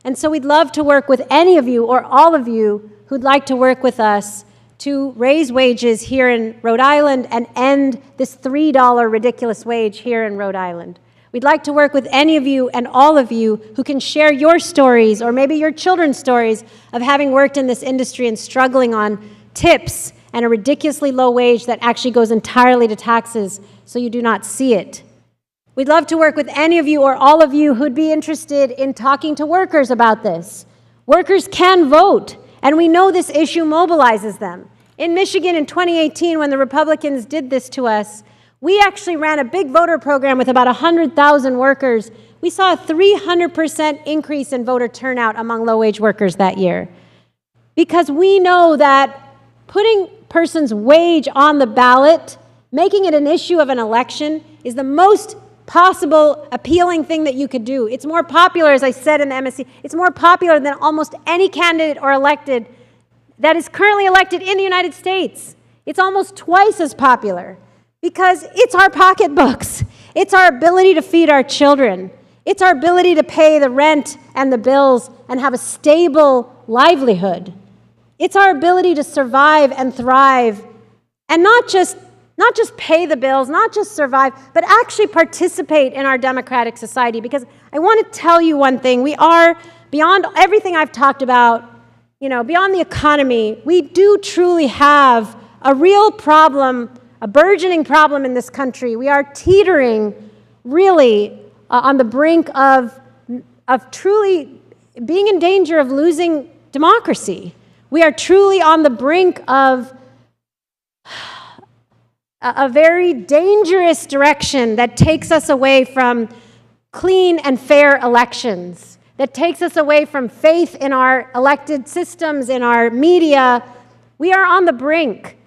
And so we'd love to work with any of you or all of you who'd like to work with us to raise wages here in Rhode Island and end this $3 ridiculous wage here in Rhode Island. We'd like to work with any of you and all of you who can share your stories or maybe your children's stories of having worked in this industry and struggling on tips and a ridiculously low wage that actually goes entirely to taxes so you do not see it. We'd love to work with any of you or all of you who'd be interested in talking to workers about this. Workers can vote, and we know this issue mobilizes them. In Michigan in 2018, when the Republicans did this to us, We actually ran a big voter program with about 100,000 workers. We saw a 300% increase in voter turnout among low-wage workers that year. Because we know that putting person's wage on the ballot, making it an issue of an election, is the most possible appealing thing that you could do. It's more popular, as I said in the MSC, it's more popular than almost any candidate or elected that is currently elected in the United States. It's almost twice as popular because it's our pocketbooks. It's our ability to feed our children. It's our ability to pay the rent and the bills and have a stable livelihood. It's our ability to survive and thrive and not just pay the bills, not just survive, but actually participate in our democratic society. Because I want to tell you one thing. We are, beyond everything I've talked about, beyond the economy, we do truly have a real problem, a burgeoning problem in this country. We are teetering, really, on the brink of truly being in danger of losing democracy. We are truly on the brink of a very dangerous direction that takes us away from clean and fair elections, that takes us away from faith in our elected systems, in our media. We are on the brink.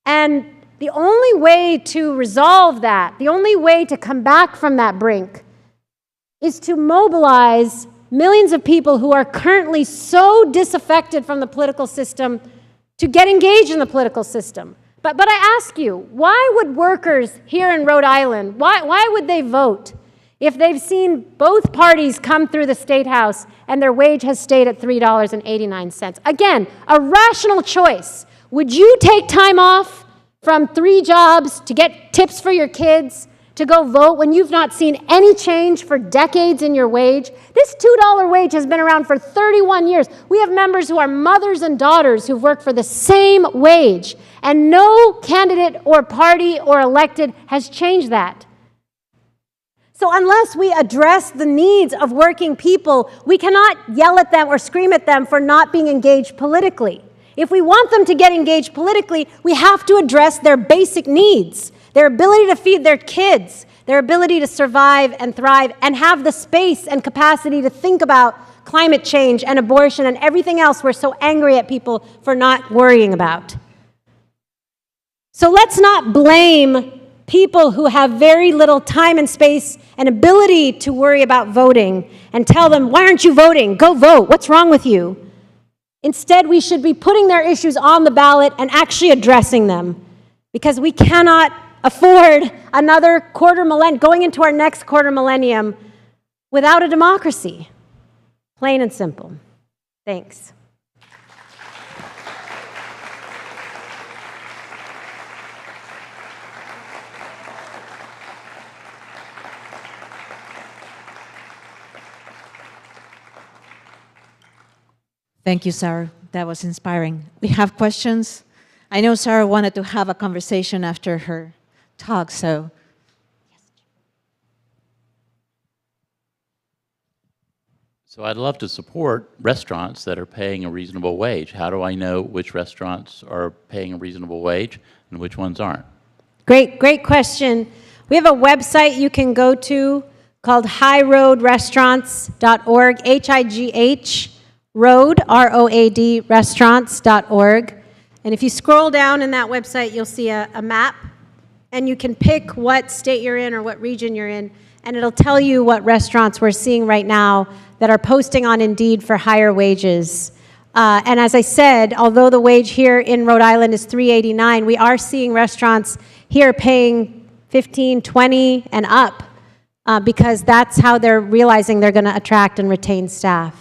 And the only way to resolve that, the only way to come back from that brink, is to mobilize millions of people who are currently so disaffected from the political system to get engaged in the political system. But I ask you, why would workers here in Rhode Island, why would they vote if they've seen both parties come through the State House and their wage has stayed at $3.89? Again, a rational choice. Would you take time off from 3 jobs to get tips for your kids to go vote when you've not seen any change for decades in your wage? This $2 wage has been around for 31 years. We have members who are mothers and daughters who've worked for the same wage, and no candidate or party or elected has changed that. So unless we address the needs of working people, we cannot yell at them or scream at them for not being engaged politically. If we want them to get engaged politically, we have to address their basic needs, their ability to feed their kids, their ability to survive and thrive, and have the space and capacity to think about climate change and abortion and everything else we're so angry at people for not worrying about. So let's not blame people who have very little time and space and ability to worry about voting and tell them, why aren't you voting? Go vote. What's wrong with you? Instead, we should be putting their issues on the ballot and actually addressing them, because we cannot afford another going into our next quarter millennium without a democracy. Plain and simple. Thanks. Thank you, Saru. That was inspiring. We have questions. I know Saru wanted to have a conversation after her talk, so. So I'd love to support restaurants that are paying a reasonable wage. How do I know which restaurants are paying a reasonable wage and which ones aren't? Great question. We have a website you can go to called highroadrestaurants.org, H-I-G-H, road, R-O-A-D, restaurants.org. And if you scroll down in that website, you'll see a map, and you can pick what state you're in or what region you're in, and it'll tell you what restaurants we're seeing right now that are posting on Indeed for higher wages. And as I said, although the wage here in Rhode Island is $3.89, we are seeing restaurants here paying $15, $20, and up because that's how they're realizing they're going to attract and retain staff.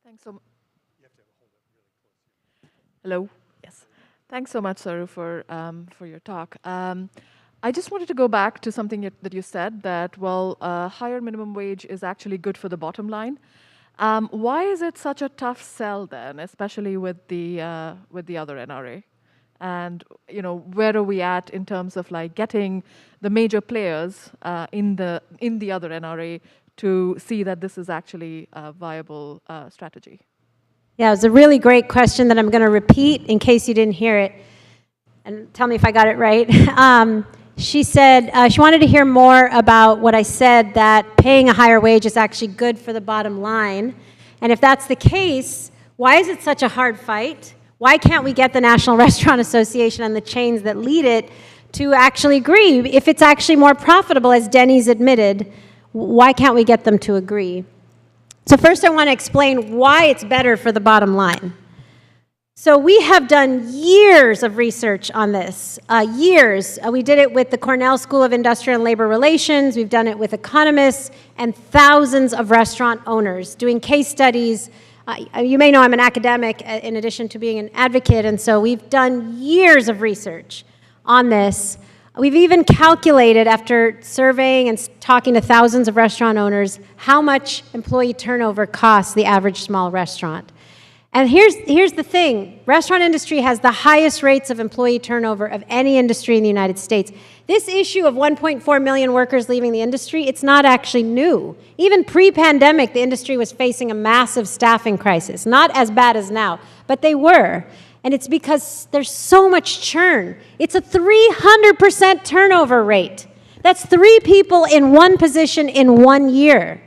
Thanks so much. Hello. Yes. Thanks so much, Saru, for your talk. I just wanted to go back to something that you said, that, well, higher minimum wage is actually good for the bottom line. Why is it such a tough sell then, especially with the other NRA? And where are we at in terms of like getting the major players in the other NRA to see that this is actually a viable strategy? Yeah, it was a really great question that I'm going to repeat in case you didn't hear it. And tell me if I got it right. She said she wanted to hear more about what I said, that paying a higher wage is actually good for the bottom line. And if that's the case, why is it such a hard fight? Why can't we get the National Restaurant Association and the chains that lead it to actually agree? If it's actually more profitable, as Denny's admitted, why can't we get them to agree? So first I want to explain why it's better for the bottom line. So we have done years of research on this, years. We did it with the Cornell School of Industrial and Labor Relations. We've done it with economists and thousands of restaurant owners doing case studies. You may know I'm an academic in addition to being an advocate, and so we've done years of research on this. We've even calculated, after surveying and talking to thousands of restaurant owners, how much employee turnover costs the average small restaurant. And here's the thing. Restaurant industry has the highest rates of employee turnover of any industry in the United States. This issue of 1.4 million workers leaving the industry, it's not actually new. Even pre-pandemic, the industry was facing a massive staffing crisis. Not as bad as now, but they were. And it's because there's so much churn. It's a 300% turnover rate. That's 3 people in one position in 1 year.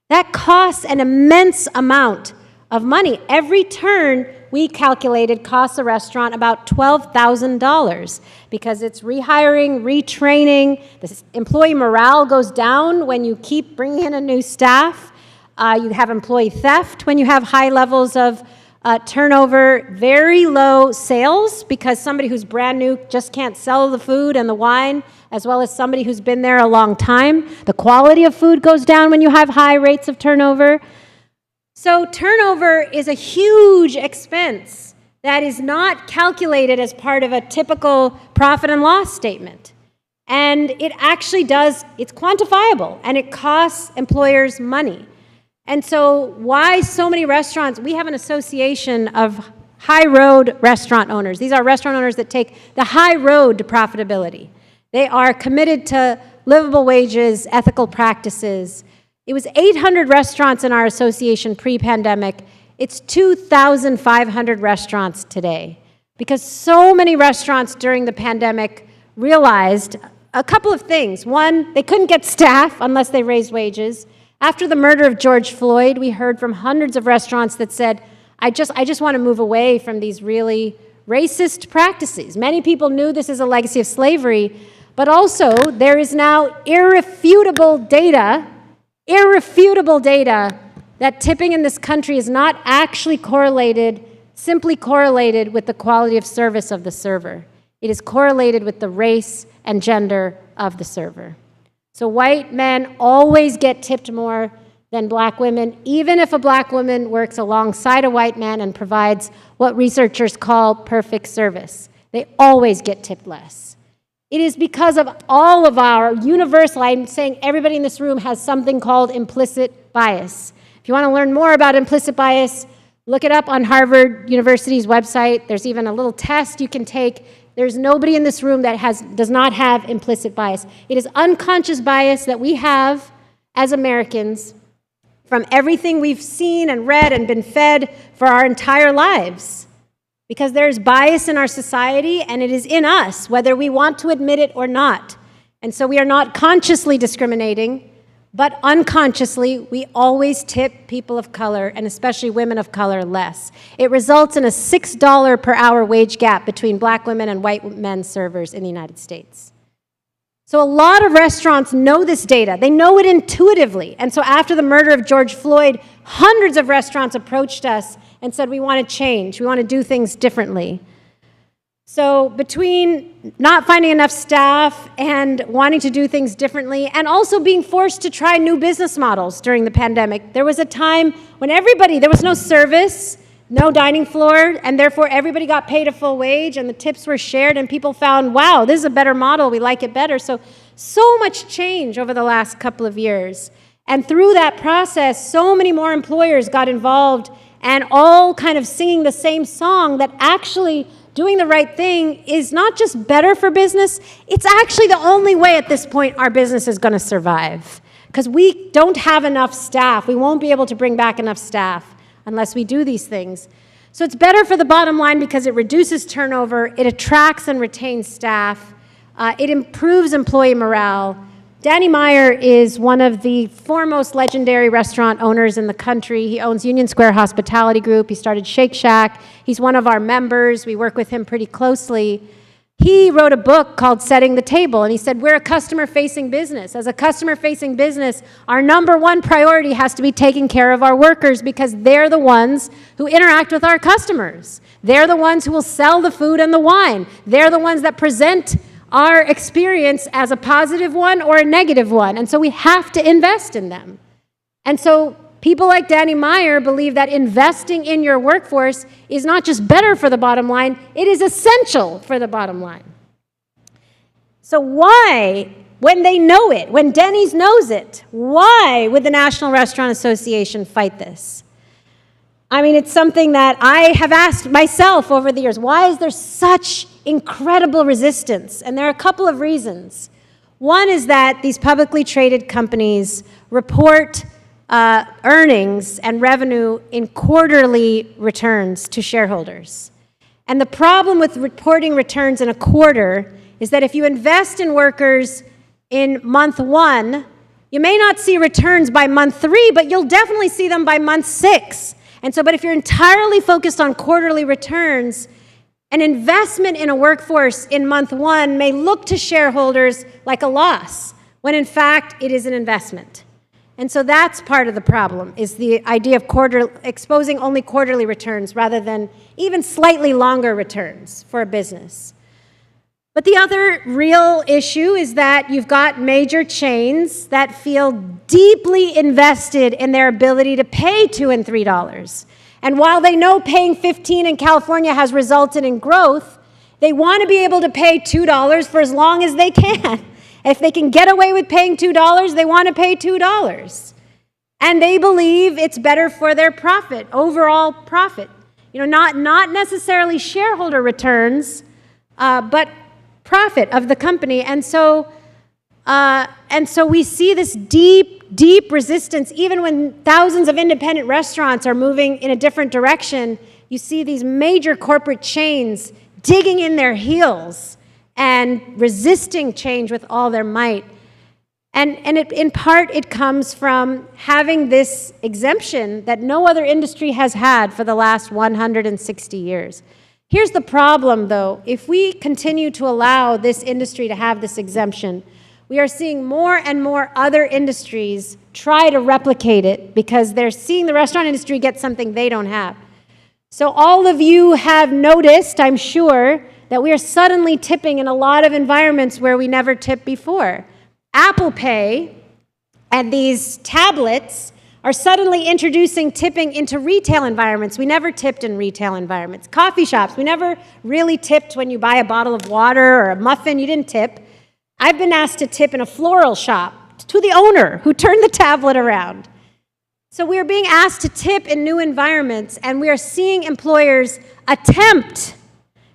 That costs an immense amount of money. Every turn, we calculated, costs a restaurant about $12,000 because it's rehiring, retraining. The employee morale goes down when you keep bringing in a new staff. You have employee theft when you have high levels of turnover, very low sales because somebody who's brand new just can't sell the food and the wine, as well as somebody who's been there a long time. The quality of food goes down when you have high rates of turnover. So turnover is a huge expense that is not calculated as part of a typical profit and loss statement. And it actually it's quantifiable, and it costs employers money. And so why so many restaurants? We have an association of high road restaurant owners. These are restaurant owners that take the high road to profitability. They are committed to livable wages, ethical practices. It was 800 restaurants in our association pre-pandemic. It's 2,500 restaurants today because so many restaurants during the pandemic realized a couple of things. One, they couldn't get staff unless they raised wages. After the murder of George Floyd, we heard from hundreds of restaurants that said, I just want to move away from these really racist practices. Many people knew this is a legacy of slavery, but also there is now irrefutable data that tipping in this country is not actually simply correlated with the quality of service of the server. It is correlated with the race and gender of the server. So white men always get tipped more than black women, even if a black woman works alongside a white man and provides what researchers call perfect service. They always get tipped less. It is because of all of our universal, I'm saying everybody in this room has something called implicit bias. If you want to learn more about implicit bias, look it up on Harvard University's website. There's even a little test you can take. There's nobody in this room that does not have implicit bias. It is unconscious bias that we have as Americans from everything we've seen and read and been fed for our entire lives. Because there's bias in our society, and it is in us, whether we want to admit it or not. And so we are not consciously discriminating, but unconsciously, we always tip people of color, and especially women of color, less. It results in a $6 per hour wage gap between black women and white men servers in the United States. So a lot of restaurants know this data. They know it intuitively. And so after the murder of George Floyd, hundreds of restaurants approached us and said, we want to change. We want to do things differently. So between not finding enough staff and wanting to do things differently, and also being forced to try new business models during the pandemic, there was a time when there was no service, no dining floor, and therefore everybody got paid a full wage and the tips were shared, and people found, wow, this is a better model, we like it better. So much change over the last couple of years. And through that process, so many more employers got involved and all kind of singing the same song that actually doing the right thing is not just better for business, it's actually the only way at this point our business is going to survive. because we don't have enough staff. We won't be able to bring back enough staff unless we do these things. So it's better for the bottom line because it reduces turnover, it attracts and retains staff, it improves employee morale. Danny Meyer is one of the foremost legendary restaurant owners in the country. He owns Union Square Hospitality Group. He started Shake Shack. He's one of our members. We work with him pretty closely. He wrote a book called Setting the Table, and he said, we're a customer-facing business. As a customer-facing business, our number one priority has to be taking care of our workers because they're the ones who interact with our customers. They're the ones who will sell the food and the wine. They're the ones that present our experience as a positive one or a negative one, and so we have to invest in them. And so people like Danny Meyer believe that investing in your workforce is not just better for the bottom line, it is essential for the bottom line. So why, when they know it, when Denny's knows it, why would the National Restaurant Association fight this? I mean, it's something that I have asked myself over the years. Why is there such incredible resistance? And there are a couple of reasons. One is that these publicly traded companies report earnings and revenue in quarterly returns to shareholders. And the problem with reporting returns in a quarter is that if you invest in workers in month 1, you may not see returns by month 3, but you'll definitely see them by month 6. And so, but if you're entirely focused on quarterly returns, an investment in a workforce in month 1 may look to shareholders like a loss, when in fact it is an investment. And so that's part of the problem, is the idea of exposing only quarterly returns rather than even slightly longer returns for a business. But the other real issue is that you've got major chains that feel deeply invested in their ability to pay $2 and $3. And while they know paying $15 in California has resulted in growth, they want to be able to pay $2 for as long as they can. If they can get away with paying $2, they want to pay $2. And they believe it's better for their profit, overall profit. You know, not necessarily shareholder returns, but profit of the company. And so we see this deep resistance. Even when thousands of independent restaurants are moving in a different direction, you see these major corporate chains digging in their heels and resisting change with all their might. And in part, it comes from having this exemption that no other industry has had for the last 160 years. Here's the problem, though. If we continue to allow this industry to have this exemption, we are seeing more and more other industries try to replicate it because they're seeing the restaurant industry get something they don't have. So all of you have noticed, I'm sure, that we are suddenly tipping in a lot of environments where we never tipped before. Apple Pay and these tablets are suddenly introducing tipping into retail environments. We never tipped in retail environments. Coffee shops, we never really tipped when you buy a bottle of water or a muffin, you didn't tip. I've been asked to tip in a floral shop to the owner who turned the tablet around. So we are being asked to tip in new environments, and we are seeing employers attempt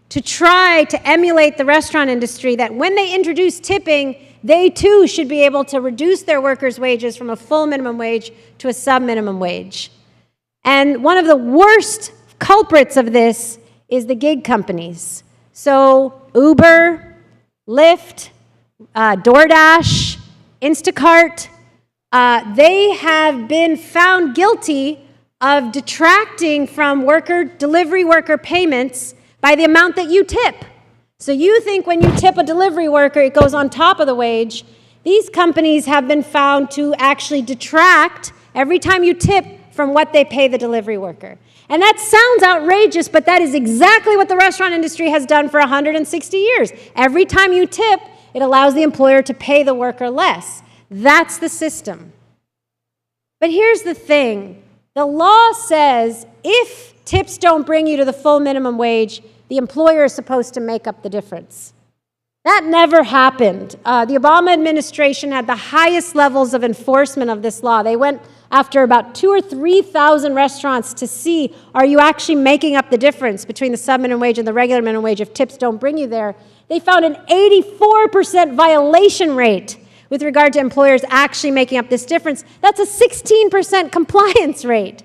to try to emulate the restaurant industry, that when they introduce tipping, they too should be able to reduce their workers' wages from a full minimum wage to a sub-minimum wage. And one of the worst culprits of this is the gig companies. So Uber, Lyft, DoorDash, Instacart, they have been found guilty of detracting from delivery worker payments by the amount that you tip. So you think when you tip a delivery worker, it goes on top of the wage. These companies have been found to actually detract every time you tip from what they pay the delivery worker. And that sounds outrageous, but that is exactly what the restaurant industry has done for 160 years. Every time you tip, it allows the employer to pay the worker less. That's the system. But here's the thing. The law says if tips don't bring you to the full minimum wage, the employer is supposed to make up the difference. That never happened. The Obama administration had the highest levels of enforcement of this law. They went after about 2,000 or 3,000 restaurants to see, are you actually making up the difference between the sub-minimum wage and the regular minimum wage if tips don't bring you there? They found an 84% violation rate, with regard to employers actually making up this difference. That's a 16% compliance rate.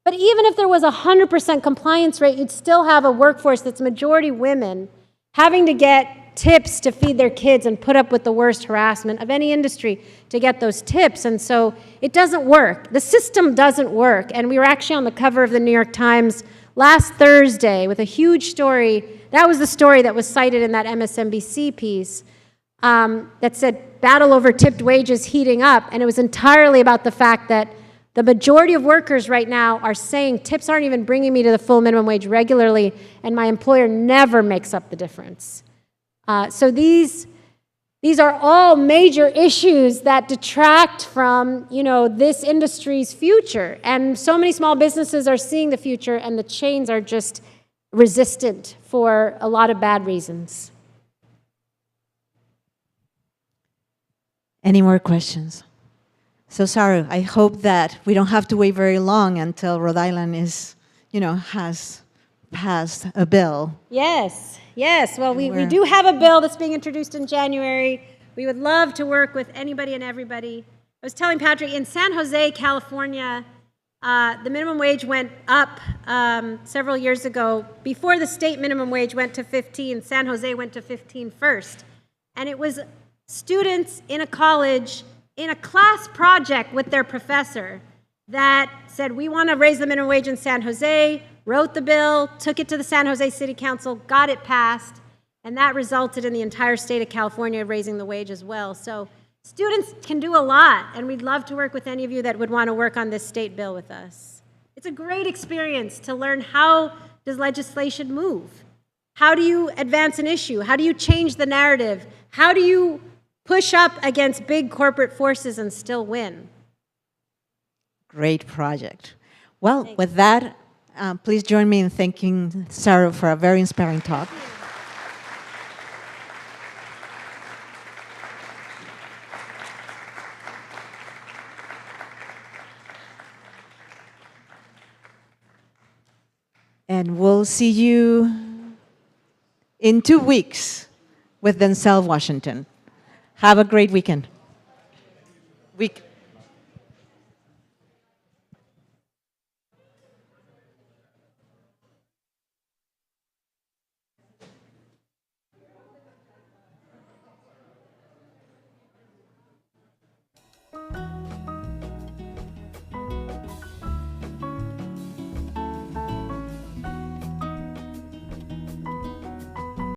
But even if there was a 100% compliance rate, you'd still have a workforce that's majority women having to get tips to feed their kids and put up with the worst harassment of any industry to get those tips. And so it doesn't work. The system doesn't work. And we were actually on the cover of the New York Times last Thursday with a huge story. That was the story that was cited in that MSNBC piece that said battle over tipped wages heating up. And it was entirely about the fact that the majority of workers right now are saying tips aren't even bringing me to the full minimum wage regularly, and my employer never makes up the difference. So these are all major issues that detract from, this industry's future. And so many small businesses are seeing the future, and the chains are just resistant for a lot of bad reasons. Any more questions? So, Saru, I hope that we don't have to wait very long until Rhode Island is, has passed a bill. Yes. Well, we do have a bill that's being introduced in January. We would love to work with anybody and everybody. I was telling Patrick, in San Jose, California, the minimum wage went up several years ago. Before the state minimum wage went to 15, San Jose went to 15 first. And it was students in a college in a class project with their professor that said, we want to raise the minimum wage in San Jose, wrote the bill, took it to the San Jose City Council, got it passed, and that resulted in the entire state of California raising the wage as well. So students can do a lot, and we'd love to work with any of you that would want to work on this state bill with us. It's a great experience to learn how does legislation move? How do you advance an issue? How do you change the narrative? How do you push up against big corporate forces and still win? Great project. Well, with that, please join me in thanking Saru for a very inspiring talk. And we'll see you in 2 weeks with Denzel Washington. Have a great weekend.